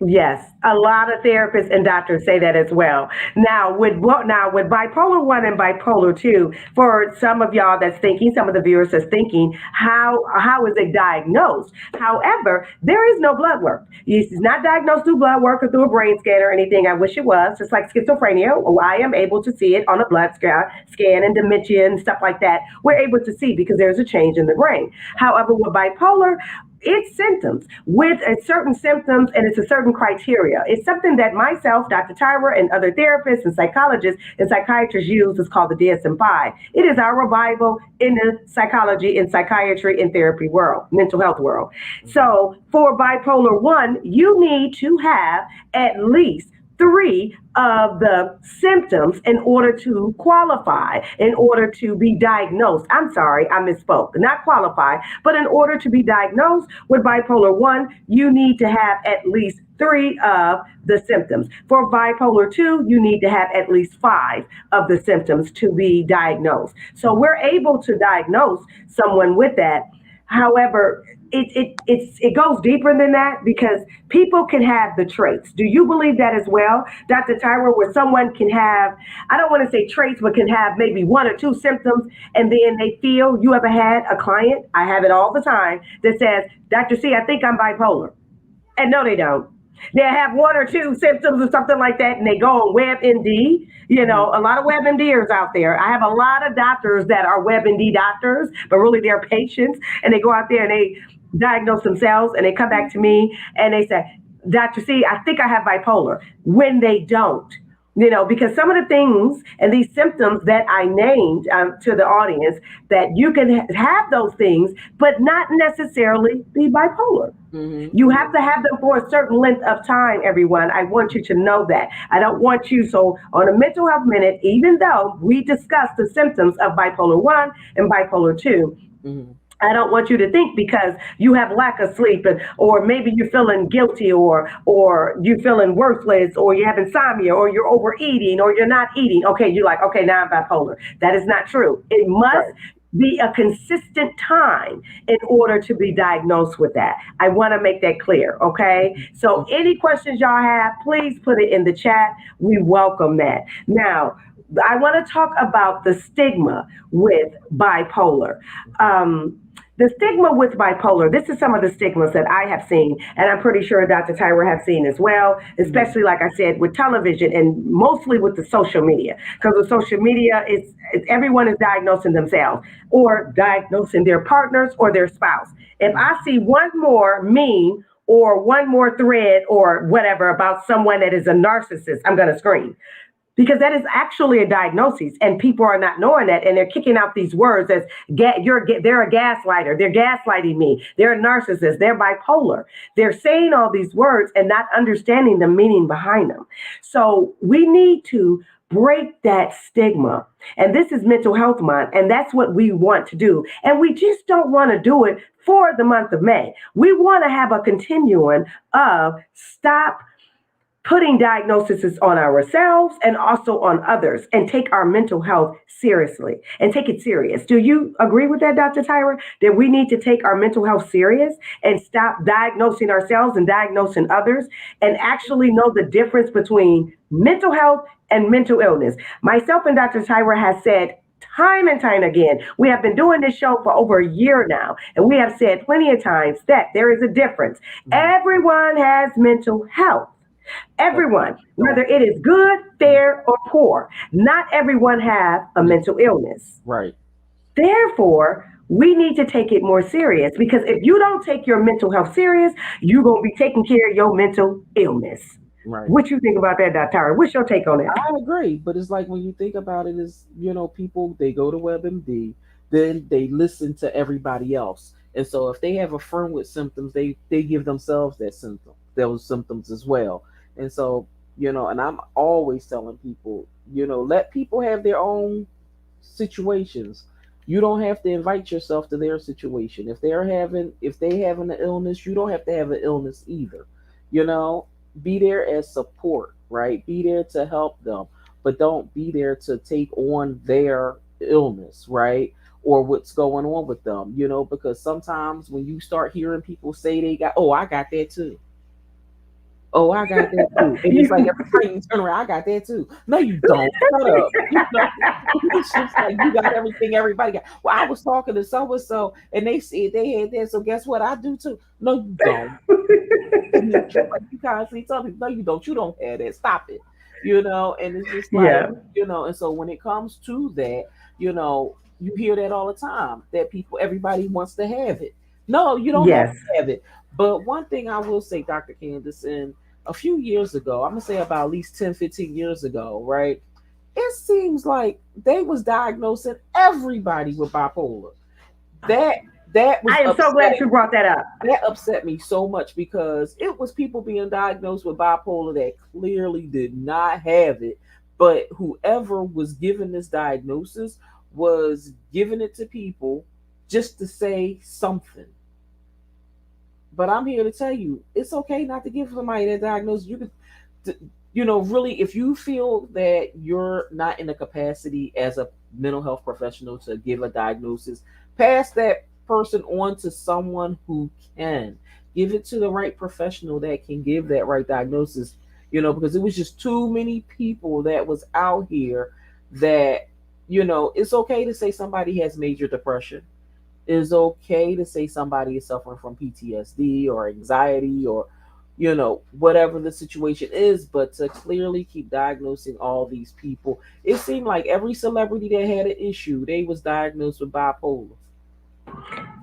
Yes, a lot of therapists and doctors say that as well. Now with bipolar one and bipolar two, for some of y'all that's thinking, some of the viewers that's thinking, how is it diagnosed? However, there is no blood work. It's not diagnosed through blood work or through a brain scan or anything. I wish it was. Just like schizophrenia, I am able to see it on a blood scan and dementia and stuff like that. We're able to see because there's a change in the brain. However, with bipolar, it's symptoms with a certain symptoms, and it's a certain criteria. It's something that myself, Dr. Tyra, and other therapists and psychologists and psychiatrists use. It's called the DSM-5. It is our Bible in the psychology and psychiatry and therapy world, mental health world. Mhm. So for bipolar 1, you need to have at least three of the symptoms in order to qualify, in order to be diagnosed. I'm sorry, I misspoke. Not qualify, but in order to be diagnosed with bipolar 1, you need to have at least three of the symptoms. For bipolar 2, you need to have at least five of the symptoms to be diagnosed. So we're able to diagnose someone with that. However, it goes deeper than that because people can have the traits. Do you believe that as well, Dr. Tyra, where someone can have, I don't want to say traits, but can have maybe one or two symptoms and then they feel, you ever had a client, I have it all the time, that says, Dr. C, I think I'm bipolar. And no, they don't. They have one or two symptoms or something like that, and they go on WebMD. You Mhm. know, a lot of WebMDers out there. I have a lot of doctors that are WebMD doctors, but really they're patients, and they go out there and they diagnose themselves, and they come back to me and they say, Dr. C, I think I have bipolar, when they don't. You know, because some of the things and these symptoms that I named to the audience, that you can have those things, but not necessarily be bipolar. Mhm. You have to have them for a certain length of time, everyone. I want you to know that. I don't want you, so on a mental health minute, even though we discussed the symptoms of bipolar 1 and bipolar 2, Mhm. I don't want you to think because you have lack of sleep, or maybe you're feeling guilty, or you're feeling worthless, or you have insomnia, or you're overeating, or you're not eating. Okay, you're like, okay, now I'm bipolar. That is not true. It must Right. be a consistent time in order to be diagnosed with that. I want to make that clear. Okay. So Mhm. any questions y'all have, please put it in the chat. We welcome that. Now, I want to talk about the stigma with bipolar. Mhm. The stigma with bipolar, this is some of the stigmas that I have seen, and I'm pretty sure Dr. Tyra have seen as well, Mhm. especially like I said, with television and mostly with the social media. Because with social media, it's everyone is diagnosing themselves or diagnosing their partners or their spouse. If Mhm. I see one more meme or one more thread or whatever about someone that is a narcissist, I'm going to scream, because that is actually a diagnosis and people are not knowing that, and they're kicking out these words as they're a gaslighter, they're gaslighting me, they're a narcissist, they're bipolar. They're saying all these words and not understanding the meaning behind them. So we need to break that stigma, and this is mental health month, and that's what we want to do, and we just don't want to do it for the month of May. We want to have a continuum of stop putting diagnoses on ourselves and also on others, and take our mental health seriously and take it serious. Do you agree with that, Dr. Tyra, that we need to take our mental health serious and stop diagnosing ourselves and diagnosing others, and actually know the difference between mental health and mental illness? Myself and Dr. Tyra has said time and time again, we have been doing this show for over a year now, and we have said plenty of times that there is a difference. Mhm. Everyone has mental health. But Everyone, don't. whether it is good, Mhm. fair, or poor, not everyone have a Mental. mental illness. Right. Therefore, we need to take it more serious, because if you don't take your mental health serious, you're going to be taking care of your mental illness. Right. What you think about that, Dr. Tara? What's your take on that? I agree, but it's like when you think about it, is people they go to WebMD, then they listen to everybody else, and so if they have a friend with symptoms, they give themselves those symptoms as well, and so and I'm always telling people, let people have their own situations. You don't have to invite yourself to their situation. If they having an illness, you don't have to have an illness either. You know, be there as support, right? Be there to help them, but don't be there to take on their illness, right? Or what's going on with them, because sometimes when you start hearing people say I got that too. Oh, I got that too. And it's like You, every time you turn around, I got that too. No, you don't. Shut up. It's just like you got everything everybody got. Well, I was talking to so and so, and they said they had that. So guess what? I do too. No, you don't. And it's just like you constantly tell me, no, you don't. You don't have that. Stop it. And it's just like, yeah, and so when it comes to that, you hear that all the time that everybody wants to have it. No, you don't have Yes. to have it. But one thing I will say, Dr. Candace, in a few years ago, I'm gonna say about at least 10, 15 years ago, right? It seems like they was diagnosing everybody with bipolar. That that was I am so glad upsetting. you brought that up. That upset me so much because it was people being diagnosed with bipolar that clearly did not have it, but whoever was given this diagnosis was giving it to people just to say something. But I'm here to tell you, it's okay not to give somebody that diagnosis. You could, really, if you feel that you're not in a capacity as a mental health professional to give a diagnosis, pass that person on to someone who can. Give it to the right professional that can give that right diagnosis. Because it was just too many people that was out here that, it's okay to say somebody has major depression. It's okay to say somebody is suffering from PTSD or anxiety or whatever the situation is, but to clearly keep diagnosing all these people, it seemed like every celebrity that had an issue, they was diagnosed with bipolar.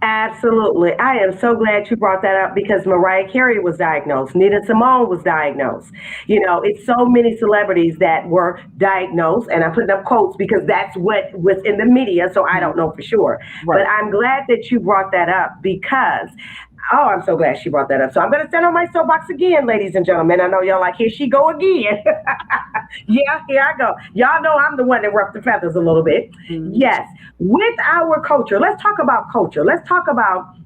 Absolutely. I am so glad you brought that up because Mariah Carey was diagnosed. Nina Simone was diagnosed. It's so many celebrities that were diagnosed, and I'm putting up quotes because that's what was in the media, so I don't know for sure. But Right. I'm glad that you brought that up because oh, I'm so glad she brought that up. So I'm going to stand on my soapbox again, ladies and gentlemen. I know y'all like, here she go again. Yeah, here I go. Y'all know I'm the one that ruffed the feathers a little bit. Mhm. Yes, with our culture, let's talk about culture. Let's talk about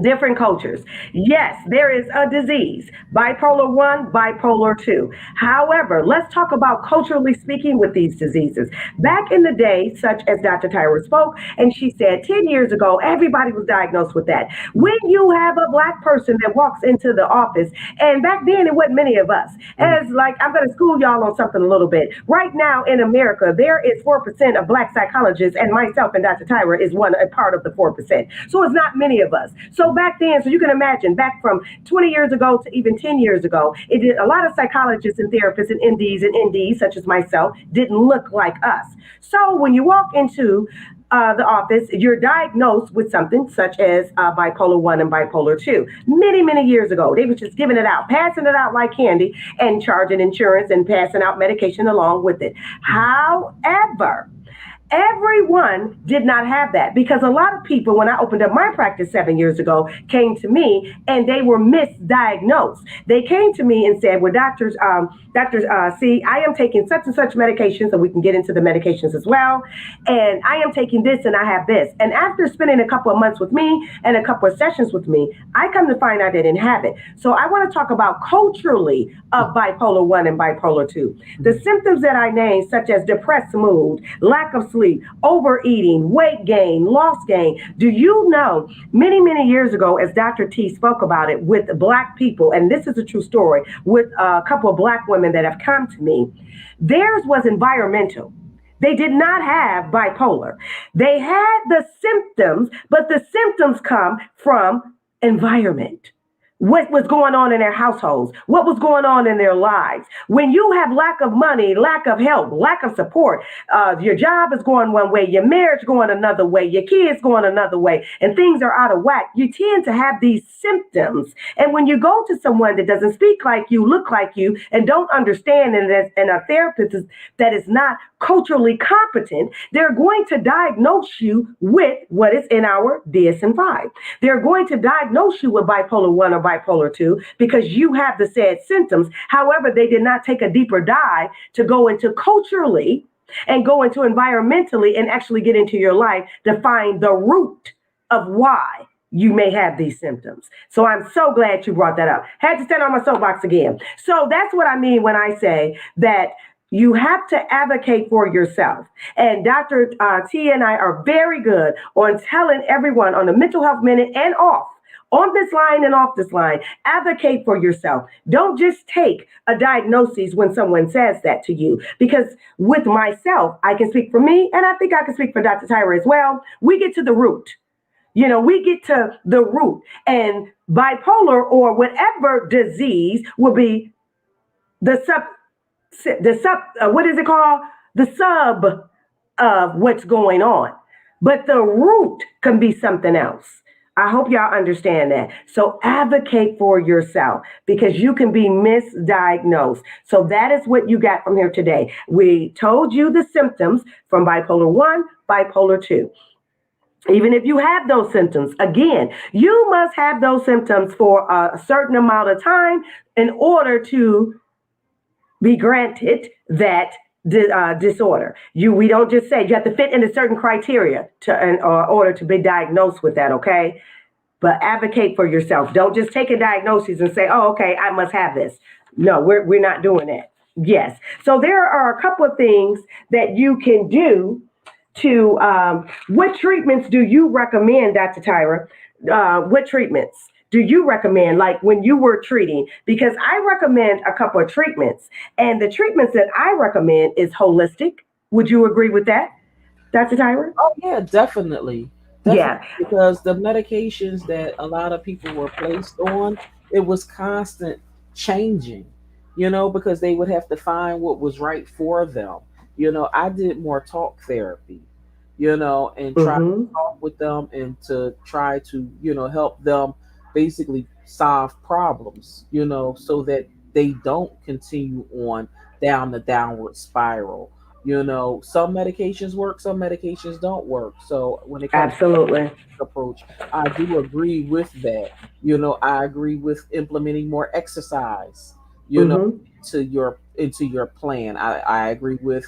different cultures. Yes, there is a disease, bipolar 1, bipolar 2. However, let's talk about culturally speaking with these diseases. Back in the day, such as Dr. Tyra spoke, and she said 10 years ago, everybody was diagnosed with that. When you have a black person that walks into the office, and back then it wasn't many of us, Mhm. as like, I'm going to school y'all on something a little bit. Right now in America, there is 4% of black psychologists, and myself and Dr. Tyra is a part of the 4%. So it's not many of us. So back then, so you can imagine, back from 20 years ago to even 10 years ago, it did a lot of psychologists and therapists and MDs and NDs, such as myself, didn't look like us. So when you walk into the office, you're diagnosed with something such as bipolar 1 and bipolar 2. Many, many years ago, they were just giving it out, passing it out like candy and charging insurance and passing out medication along with it. However, everyone did not have that because a lot of people, when I opened up my practice 7 years ago, came to me and they were misdiagnosed. They came to me and said, "Well, doctors, see, I am taking such and such medications, and we can get into the medications as well. And I am taking this, and I have this." And after spending a couple of months with me and a couple of sessions with me, I come to find out they didn't have it. So I want to talk about culturally of bipolar 1 and bipolar 2. The symptoms that I named, such as depressed mood, lack of sleep, overeating, weight gain, loss gain. Do you know many, many years ago, as Dr. T spoke about it with black people, and this is a true story, with a couple of black women that have come to me, theirs was environmental. They did not have bipolar. They had the symptoms, but the symptoms come from environment. What was going on in their households, what was going on in their lives. When you have lack of money, lack of help, lack of support, your job is going one way, your marriage going another way, your kids going another way, and things are out of whack, you tend to have these symptoms. And when you go to someone that doesn't speak like you, look like you, and don't understand, and a therapist that is not culturally competent, they're going to diagnose you with what is in our DSM-5. They're going to diagnose you with bipolar 1 or bipolar 2 because you have the said symptoms. However, they did not take a deeper dive to go into culturally and go into environmentally and actually get into your life to find the root of why you may have these symptoms. So I'm so glad you brought that up. Had to stand on my soapbox again. So that's what I mean when I say that you have to advocate for yourself. And Dr. T and I are very good on telling everyone on the Mental Health Minute and off, on this line and off this line, advocate for yourself. Don't just take a diagnosis when someone says that to you. Because with myself, I can speak for me, and I think I can speak for Dr. Tyra as well. We get to the root. We get to the root. And bipolar or whatever disease will be the what is it called? The sub of what's going on. But the root can be something else. I hope y'all understand that. So advocate for yourself because you can be misdiagnosed. So that is what you got from here today. We told you the symptoms from bipolar 1, bipolar 2. Even if you have those symptoms, again, you must have those symptoms for a certain amount of time in order to be granted that disorder. We don't just say you have to fit into certain criteria in order to be diagnosed with that. Okay, but advocate for yourself. Don't just take a diagnosis and say, "Oh, okay, I must have this." No, we're not doing that. Yes. So there are a couple of things that you can do to. What treatments do you recommend, Dr. Tyra? What treatments do you recommend? Like when you were treating, because I recommend a couple of treatments, and the treatments that I recommend is holistic. Would you agree with that, Dr. Tyra? Oh yeah, definitely. Definitely, Yeah. because the medications that a lot of people were placed on, it was constant changing, because they would have to find what was right for them. I did more talk therapy, and try to Mm-hmm. talk with them and to try to, help them basically solve problems, so that they don't continue on down the downward spiral. Some medications work, some medications don't work. So when it comes to Absolutely. approach, I do agree with that. I agree with implementing more exercise, you know, Mm-hmm. into your plan. I agree with,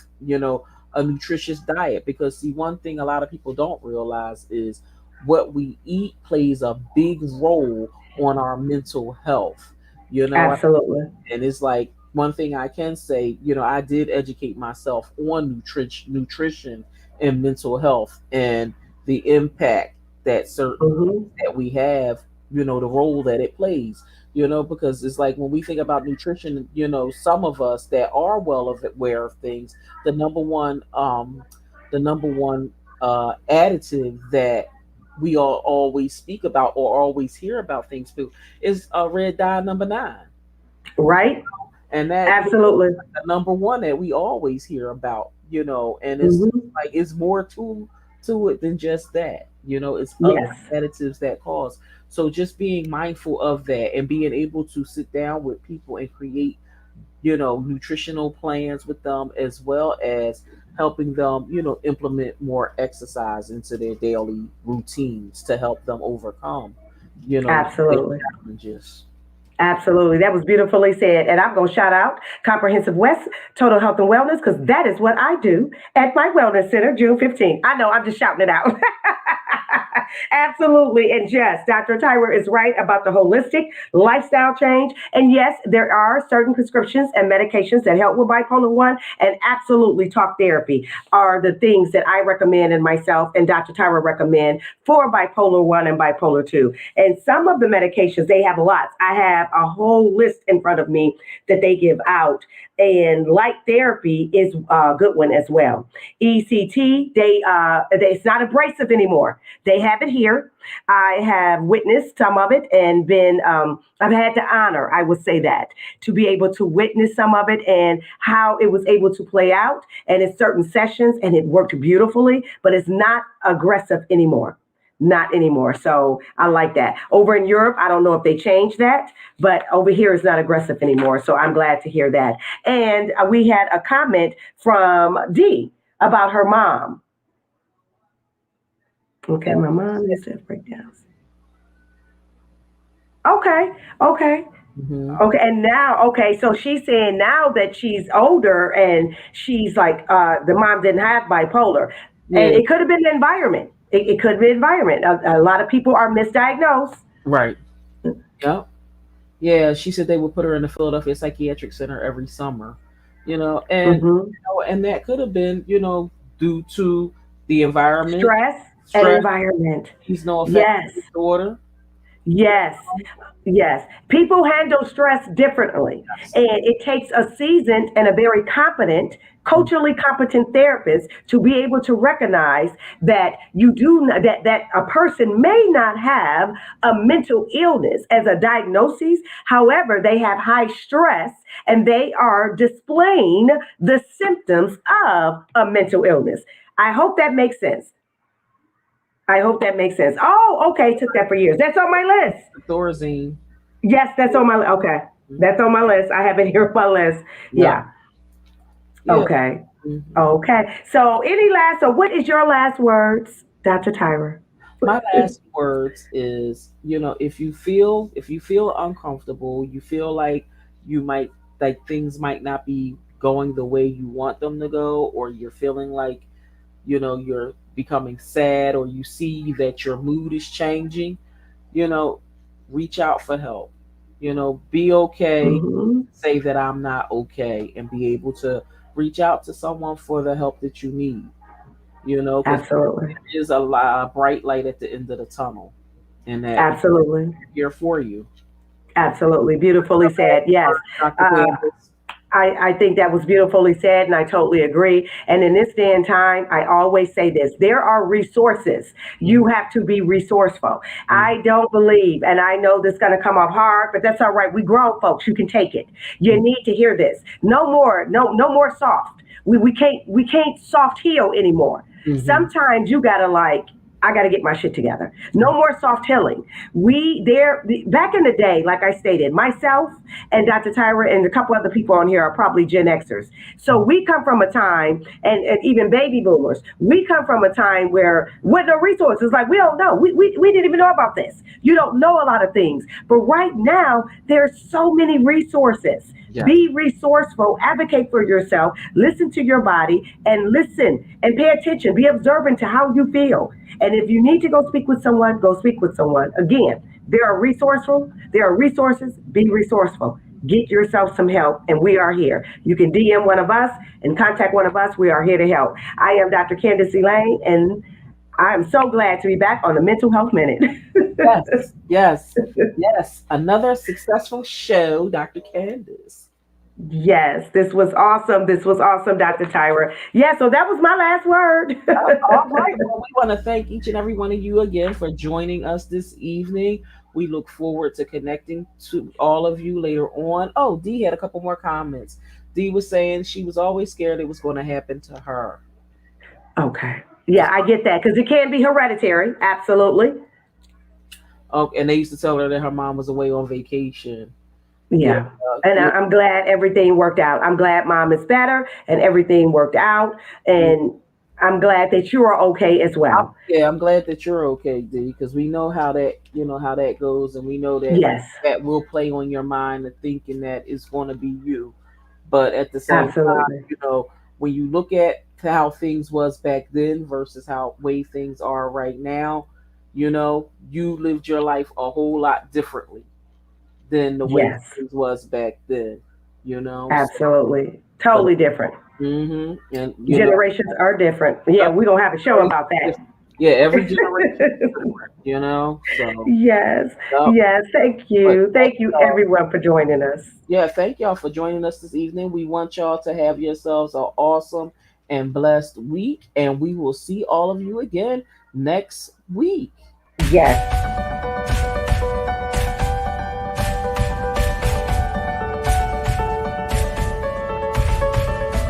a nutritious diet, because see, one thing a lot of people don't realize is what we eat plays a big role on our mental health. You know, Absolutely. and it's like, one thing I can say, I did educate myself on nutrition and mental health, and the impact that certain Mm-hmm. that we have, the role that it plays, because it's like when we think about nutrition, some of us that are well aware of things, the number one, additive that we all always speak about or always hear about things too is red dye number 9. Right? And that, Absolutely. the number one that we always hear about, and it's Mm-hmm. like it's more to it than just that. It's other Yes. additives that cause. So just being mindful of that and being able to sit down with people and create, nutritional plans with them, as well as helping them, implement more exercise into their daily routines to help them overcome, their Absolutely. challenges. Absolutely. That was beautifully said. And I'm going to shout out Comprehensive West Total Health and Wellness because that is what I do at my wellness center, June 15th. I know, I'm just shouting it out. Absolutely. And yes, Dr. Tyler is right about the holistic lifestyle change. And yes, there are certain prescriptions and medications that help with bipolar 1. And absolutely, talk therapy are the things that I recommend and myself and Dr. Tyler recommend for bipolar 1 and bipolar 2. And some of the medications, they have lots. I have a whole list in front of me that they give out. And light therapy is a good one as well. ECT, it's not abrasive anymore. They have it here. I have witnessed some of it and I've had the honor, I would say that, to be able to witness some of it and how it was able to play out and in certain sessions, and it worked beautifully, but it's not aggressive anymore. Not anymore. So I like that. Over in Europe, I don't know if they changed that, but over here it's not aggressive anymore. So I'm glad to hear that. And we had a comment from Dee about her mom. Okay, my mom has had breakdowns. Okay, okay. Hmm. Okay, and now, okay, so she's saying now that she's older and she's like, the mom didn't have bipolar, and Yeah. it could have been the environment. It could be environment. A lot of people are misdiagnosed. Right. Yeah. Yeah, she said they would put her in the Philadelphia Psychiatric Center every summer, and Hmm. and that could have been, due to the environment, Stress and stress, environment. seasonal affective Yes, disorder. yes, yes. People handle stress differently, and it takes a seasoned and a very competent, culturally competent therapist to be able to recognize that that a person may not have a mental illness as a diagnosis. However, they have high stress and they are displaying the symptoms of a mental illness. I hope that makes sense. I hope that makes sense. Oh, okay. Took that for years. That's on my list. Thorazine. Yes, that's on my list. Okay. Mhm. That's on my list. I have it here on my list. Yep. Yeah. Yeah. Okay. Mhm. Okay. So, so what is your last words, Dr. Tyra? My last words is, if you feel uncomfortable, you feel like you might like things might not be going the way you want them to go, or you're feeling like, you're becoming sad, or you see that your mood is changing, you know, reach out for help. Be okay. Hmm. Say that I'm not okay, and be able to reach out to someone for the help that you need. Because Absolutely. there is a bright light at the end of the tunnel, and that Absolutely. here for you. Absolutely. Beautifully said. Yes. Dr. Uh, Candace. I think that was beautifully said, and I totally agree. And in this day and time, I always say this there are resources. You Mhm, have to be resourceful. mhm, I don't believe, and I know this is going to come off hard, but that's all right. We grown folks, you can take it. You mhm, need to hear this. No more, no more soft. We can't soft heal anymore. mhm, Sometimes you gotta like, I got to get my shit together. No more soft healing. Back in the day, like I stated, myself and Dr. Tyra and a couple other people on here are probably Gen Xers. So mhm. we come from a time, and even baby boomers, we come from a time where with no resources, like we don't know. We didn't even know about this. You don't know a lot of things. But right now, there's so many resources. Yes. Be resourceful, advocate for yourself, listen to your body, and listen and pay attention. Be observant to how you feel. And if you need to go speak with someone, go speak with someone. Again, there are resources, be resourceful. Get yourself some help, and we are here. You can DM one of us and contact one of us. We are here to help. I am Dr. Candace Elaine, and I am so glad to be back on the Mental Health Minute. Yes. Yes. Yes. Another successful show, Dr. Candace. Yes, this was awesome. This was awesome, Dr. Tyra. Yeah, so that was my last All right. word. Well, we want to thank each and every one of you again for joining us this evening. We look forward to connecting to all of you later on. Oh, Dee had a couple more comments. Dee was saying she was always scared it was going to happen to her. Okay. Yeah, I get that because it can be hereditary. Absolutely. Oh, and they used to tell her that her mom was away on vacation. Yeah, Yeah. And yeah, I'm glad everything worked out. I'm glad mom is better and everything worked out. yeah. And I'm glad that you are okay as well. Yeah, I'm glad that you're okay, D, because we know how that goes, and we know that Yes, that will play on your mind, the thinking that it's going to be you. But at the same time, absolutely. when you look at how things was back then versus how way things are right now, you lived your life a whole lot differently than the way Yes, things was back then. So, absolutely. but Totally different. and Generations are different. Yeah, we're going to have a show every about that. generation, yeah, every generation is different. So, Yes, yep. yes. Thank But you. Thank you, everyone, for joining us. thank y'all for joining us this evening. We want y'all to have yourselves an awesome and blessed week, and we will see all of you again next week. Yes.